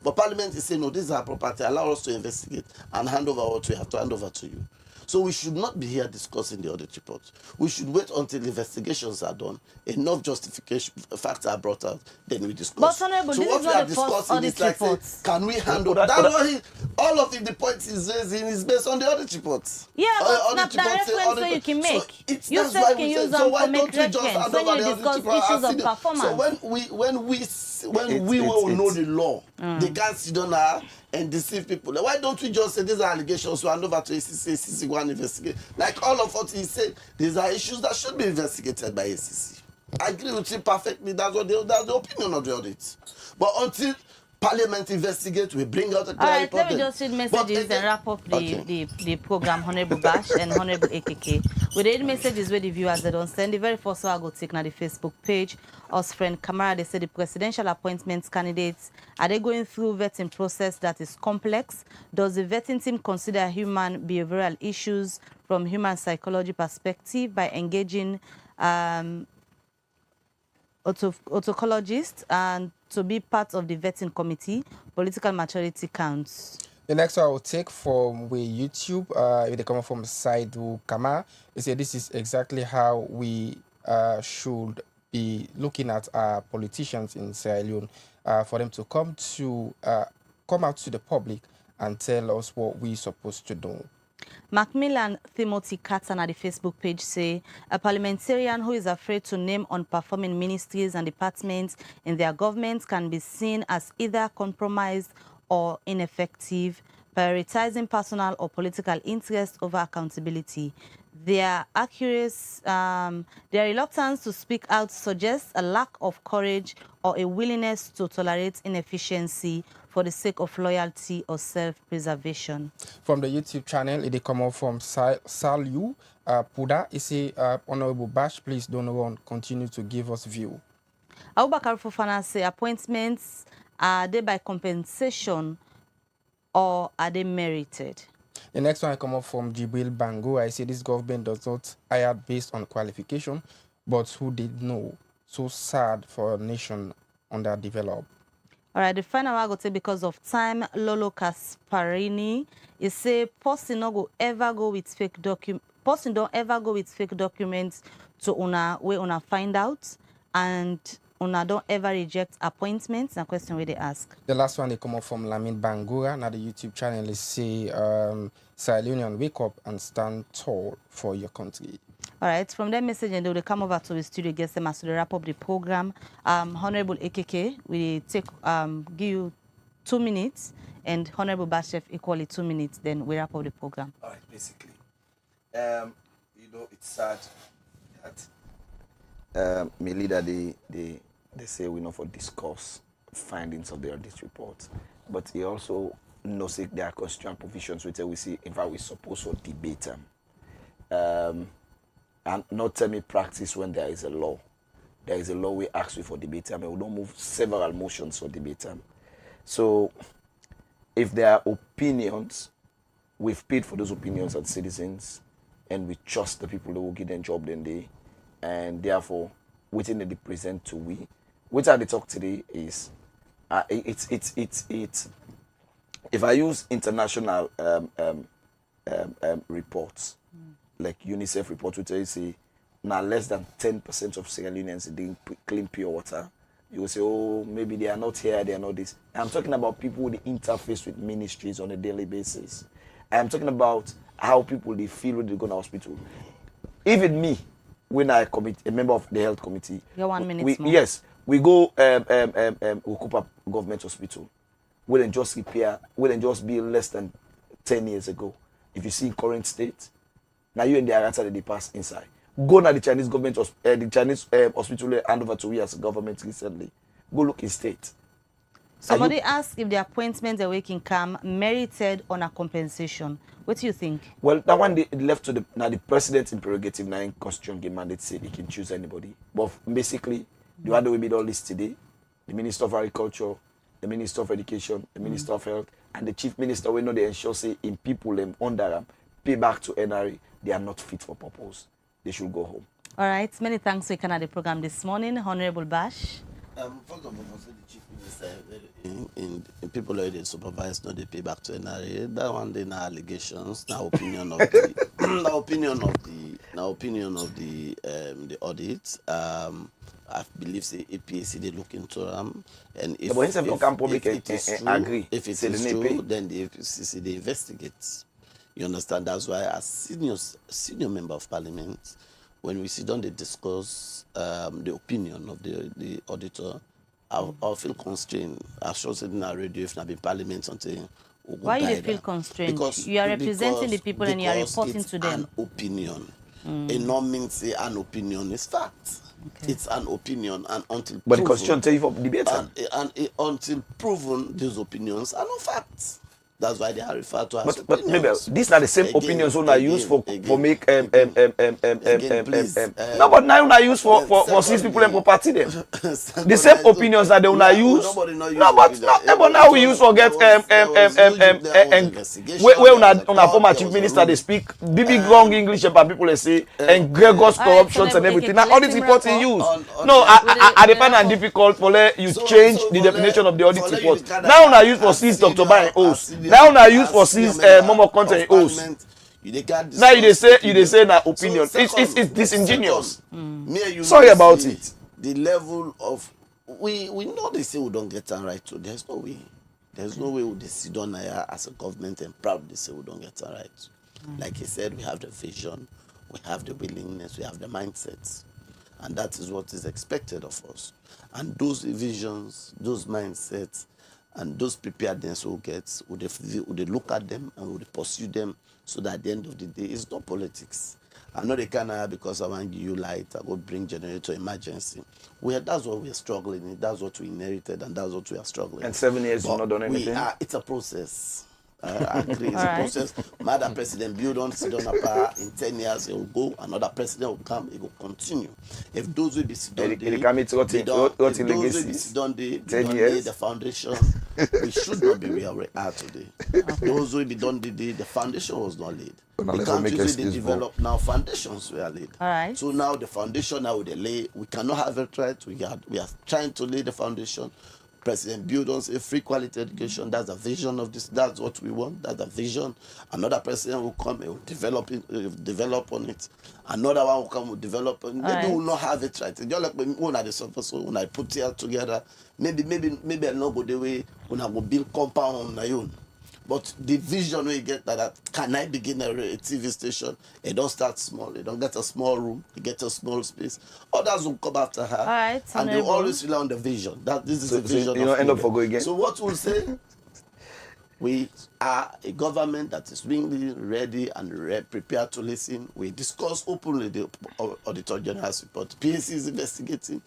But Parliament is saying no, this is our property, allow us to investigate and hand over what we have to hand over to you. So we should not be here discussing the audit report. We should wait until investigations are done, enough justification facts are brought out, then we discuss. But Honorable, so this what is we not are the first discussing audit is like say, report. can we hand over? That's why all of the points he's raising is based on the audit reports. Yeah, but Audit the report say reference audit so you report. can make. So it's, You that's said why can we use say, them so why to make don't we just reference hand when over you the audit discuss report? issues of So performance. when we will know the law, they can't sit down now and deceive people. Why don't we just say these are allegations, we hand over to ACC go and investigate? Like all of what he said, these are issues that should be investigated by ACC. I agree with him perfectly. That's the opinion of the audit. But until Parliament investigate, we bring out a All right, report. let me just read messages and wrap up the program, Honorable Bash and Honorable AKK. With the messages where the viewers they don't send, the very first one I go take now the Facebook page. Us friend Kamara, they say the presidential appointments candidates, are they going through vetting process that is complex? Does the vetting team consider human behavioral issues from human psychology perspective by engaging autocologists and to be part of the vetting committee? Political maturity counts. The next one I will take from YouTube, they come from Saidu Kama. They say this is exactly how we should be looking at our politicians in Sierra Leone, for them to come out to the public and tell us what we're supposed to do. Macmillan Timothy Carton at the Facebook page say, a parliamentarian who is afraid to name unperforming ministries and departments in their government can be seen as either compromised or ineffective, prioritizing personal or political interest over accountability. Their reluctance to speak out suggests a lack of courage or a willingness to tolerate inefficiency for the sake of loyalty or self-preservation. From the YouTube channel, it come out from Salyu Puda. He say, Honorable Bash, please don't run, continue to give us view. Abubakar Fofana say, appointments, are they by compensation or are they merited? The next one I come up from Jibril Bango. I say this government does not hire based on qualification, but who did know. So sad for a nation underdeveloped. All right, the final one I go take because of time. Lolo Kasparini is say person no go ever go with fake document. Person don't ever go with fake documents to una where una find out, and una don't ever reject appointments. A question where they ask. The last one they come up from Lamin Bangura. Now the YouTube channel is say Sierra Leonean, wake up and stand tall for your country. All right, from that message, and they will come over to the studio, get them as to wrap up the program. Honorable AKK, we take give you 2 minutes, and Honorable Bashef equally 2 minutes. Then we wrap up the program. All right, basically, you know, it's sad that my leader they say we know for discuss findings of the audit report, but he also knows that there are constitutional provisions which we see in fact we supposed to debate them. And not tell me practice when there is a law. There is a law we ask you for debate time, and we don't move several motions for debate time. So if there are opinions, we've paid for those opinions as citizens, and we trust the people who will give them job then day, and therefore within the present to we. Which I talk today is it's if I use international reports, like UNICEF report, which I say now less than 10% of Sierra Leoneans drink clean pure water. You will say, oh, maybe they are not here, they are not this. I'm talking about people who interface with ministries on a daily basis. I'm talking about how people they feel when they go to hospital. Even me, when I commit a member of the health committee, Your 1 minute more. Yes, we go Ukupa government hospital. Will just repair, will just be less than 10 years ago. If you see in current state, now you and the Arata they pass inside. Go now the Chinese government, the Chinese hospital hand over to we as a government recently. Go look in state. Somebody asked if the appointment they're waking come merited on a compensation. What do you think? Well, that one they left to the president in prerogative now in constitution game mandate say he can choose anybody. But basically, the one that we made all this today, the Minister of Agriculture, the Minister of Education, the Minister of Health, and the Chief Minister, we know they ensure say in people them under them pay back to NRA, they are not fit for purpose. They should go home. All right. Many thanks for coming at the program this morning, Honorable Bash. First of all, the Chief Minister in people already supervised, no, they pay back to NRA. That one they now allegations, now opinion of the opinion of the audit. I believe say APAC they look into them, and if it is true, then the APAC they investigate. You understand? That's why as senior member of parliament, when we sit down, they discuss the opinion of the auditor. I'll feel constrained. I've shown it in our radio if not be parliament something. Why do you feel constrained? Because you are representing the people and you are reporting to them. An opinion. It not means say an opinion is fact. Okay. It's an opinion, and until But the proven, constitution tell you for debate. until proven, these opinions are not facts. That's why they are referred to as But maybe opinions. these are the same Again, opinions when I use for make please, no, but now when I use for seize people and property them. The same opinions that they when I use. No, but now we use for get where on a former chief minister they speak big long English about people they say and Gregor's corruptions and everything. Now all these reports he use. No, I depend on difficult for let you change the definition of the audit report. Now when I use for seize Dr. Bain Oath. Now I use for seize Momo content host. Now you say na opinion. It's disingenuous. Sorry about it. The level of we know they say we don't get it right, so there's no way. There's no way we sit down here as a government and proudly say we don't get it right. Like he said, we have the vision, we have the willingness, we have the mindsets, and that is what is expected of us. And those visions, those mindsets, and those preparedness we'll get, would they look at them and would pursue them so that at the end of the day, it's not politics. I'm not a kind because I want to give you light, I go bring generator emergency. That's what we're struggling in, that's what we inherited, and that's what we are struggling. And 7 years you've not done anything? It's a process. I agree, it's a process. Madam President, build on, sit down apart. In 10 years, it will go. Another president will come. It will continue. If those will be sit down, the foundation, we should not be where we are today. Those will be done the foundation was not laid. The countries they develop now, foundations were laid. All right. So now the foundation now they lay. We cannot have it right. We are trying to lay the foundation. President build us a free quality education. That's the vision of this. That's what we want. That's the vision. Another president will come and will develop on it. Another one will come will develop on it. Maybe we will not have it right. Just like when I when I put it together, maybe I not go the way when I will build compound on my own. But the vision we get that can I begin a TV station? It don't start small. It don't get a small room. You get a small space. Others will come after her. All right, and they always rely on the vision. That this is the vision. You know, end up for go again. So what we'll say, we are a government that is really ready and prepared to listen. We discuss openly the Auditor General's report. PAC is investigating.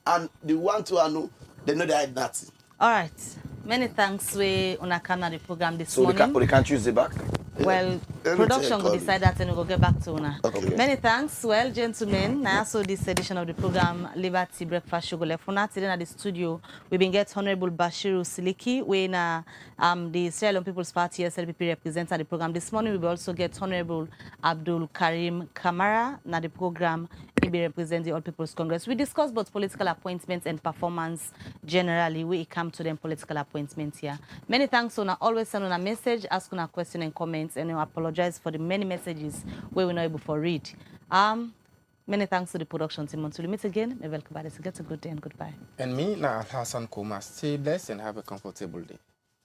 And they want to know, they know they had nothing. All right. Many thanks we una come na the program this morning. So they can't choose the back? Well, production will decide that and we'll get back to una. Okay. Many thanks. Well, gentlemen, now also this edition of the program Liberty Breakfast Show lefuna today at the studio. We've been get Honorable Bashiru Siliki, we na the Sierra Leone People's Party SLPP representative the program. This morning we will also get Honorable Abdul Karim Kamara na the program. He be represent the All People's Congress. We discuss both political appointments and performance generally. We come to them political appointments here. Many thanks on always send on a message, ask on a question and comments, and I apologize for the many messages we were not able to read. Many thanks to the production team. Until we meet again, may welcome back. Get a good day and goodbye. And me, na Hassan Koma, stay blessed and have a comfortable day.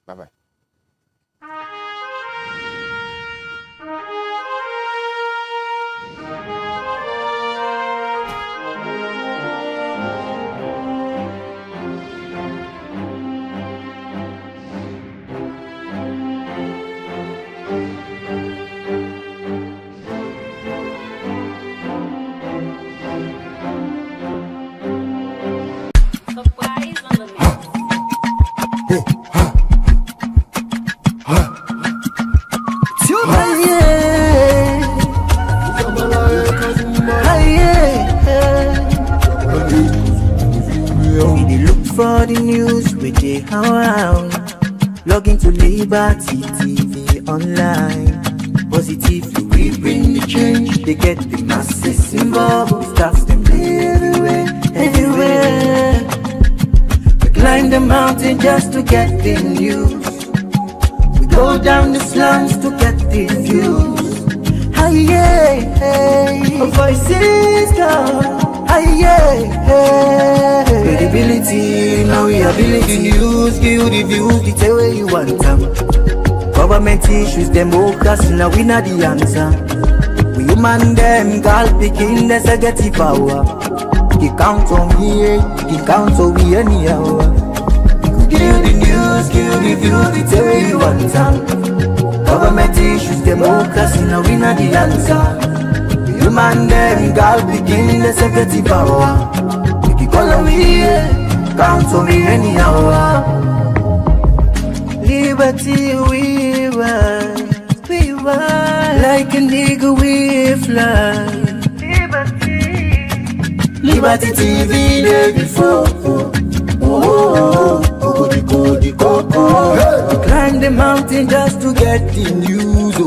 Bye-bye. For the news we dey around, log into Liberty TV online. Positively we bring the change. They get the masses involved. Stars them everywhere, everywhere. We climb the mountain just to get the news. We go down the slums to get the views. Hi yeah, voices come. Credibility, now we ability news, give you the views, the tell where you want them. Government issues, democracy, now we not the answer. We human them, God picking, there's a get the power. He count on me, he count on me anyhow. We could give you the news, give you the views, the tell where you want them. Government issues, democracy, now we not the answer. We human them, God picking, the executive power. Make it call on me, count on me anyhow. Liberty we ride, like a nigga we fly. Liberty TV day before. We climb the mountain just to get the news.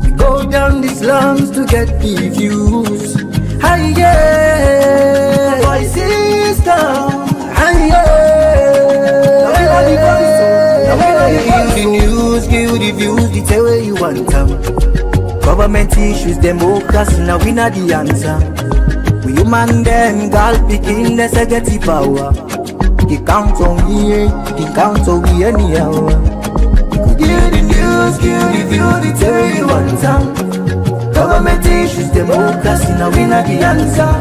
We go down the slums to get the views. Hi yeah, voices down. Hi yeah, give the news, give the views, the tell where you want them. Government issues, democracy, now we not the answer. We human them, girl picking the executive power. You count on me, you count on me anyhow. You could give the news, give the view, the tell where you want them. Government issues, democracy, now we not the answer.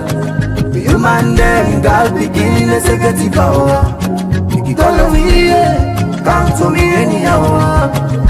We human them, girl picking the executive power. You call on me, count on me anyhow.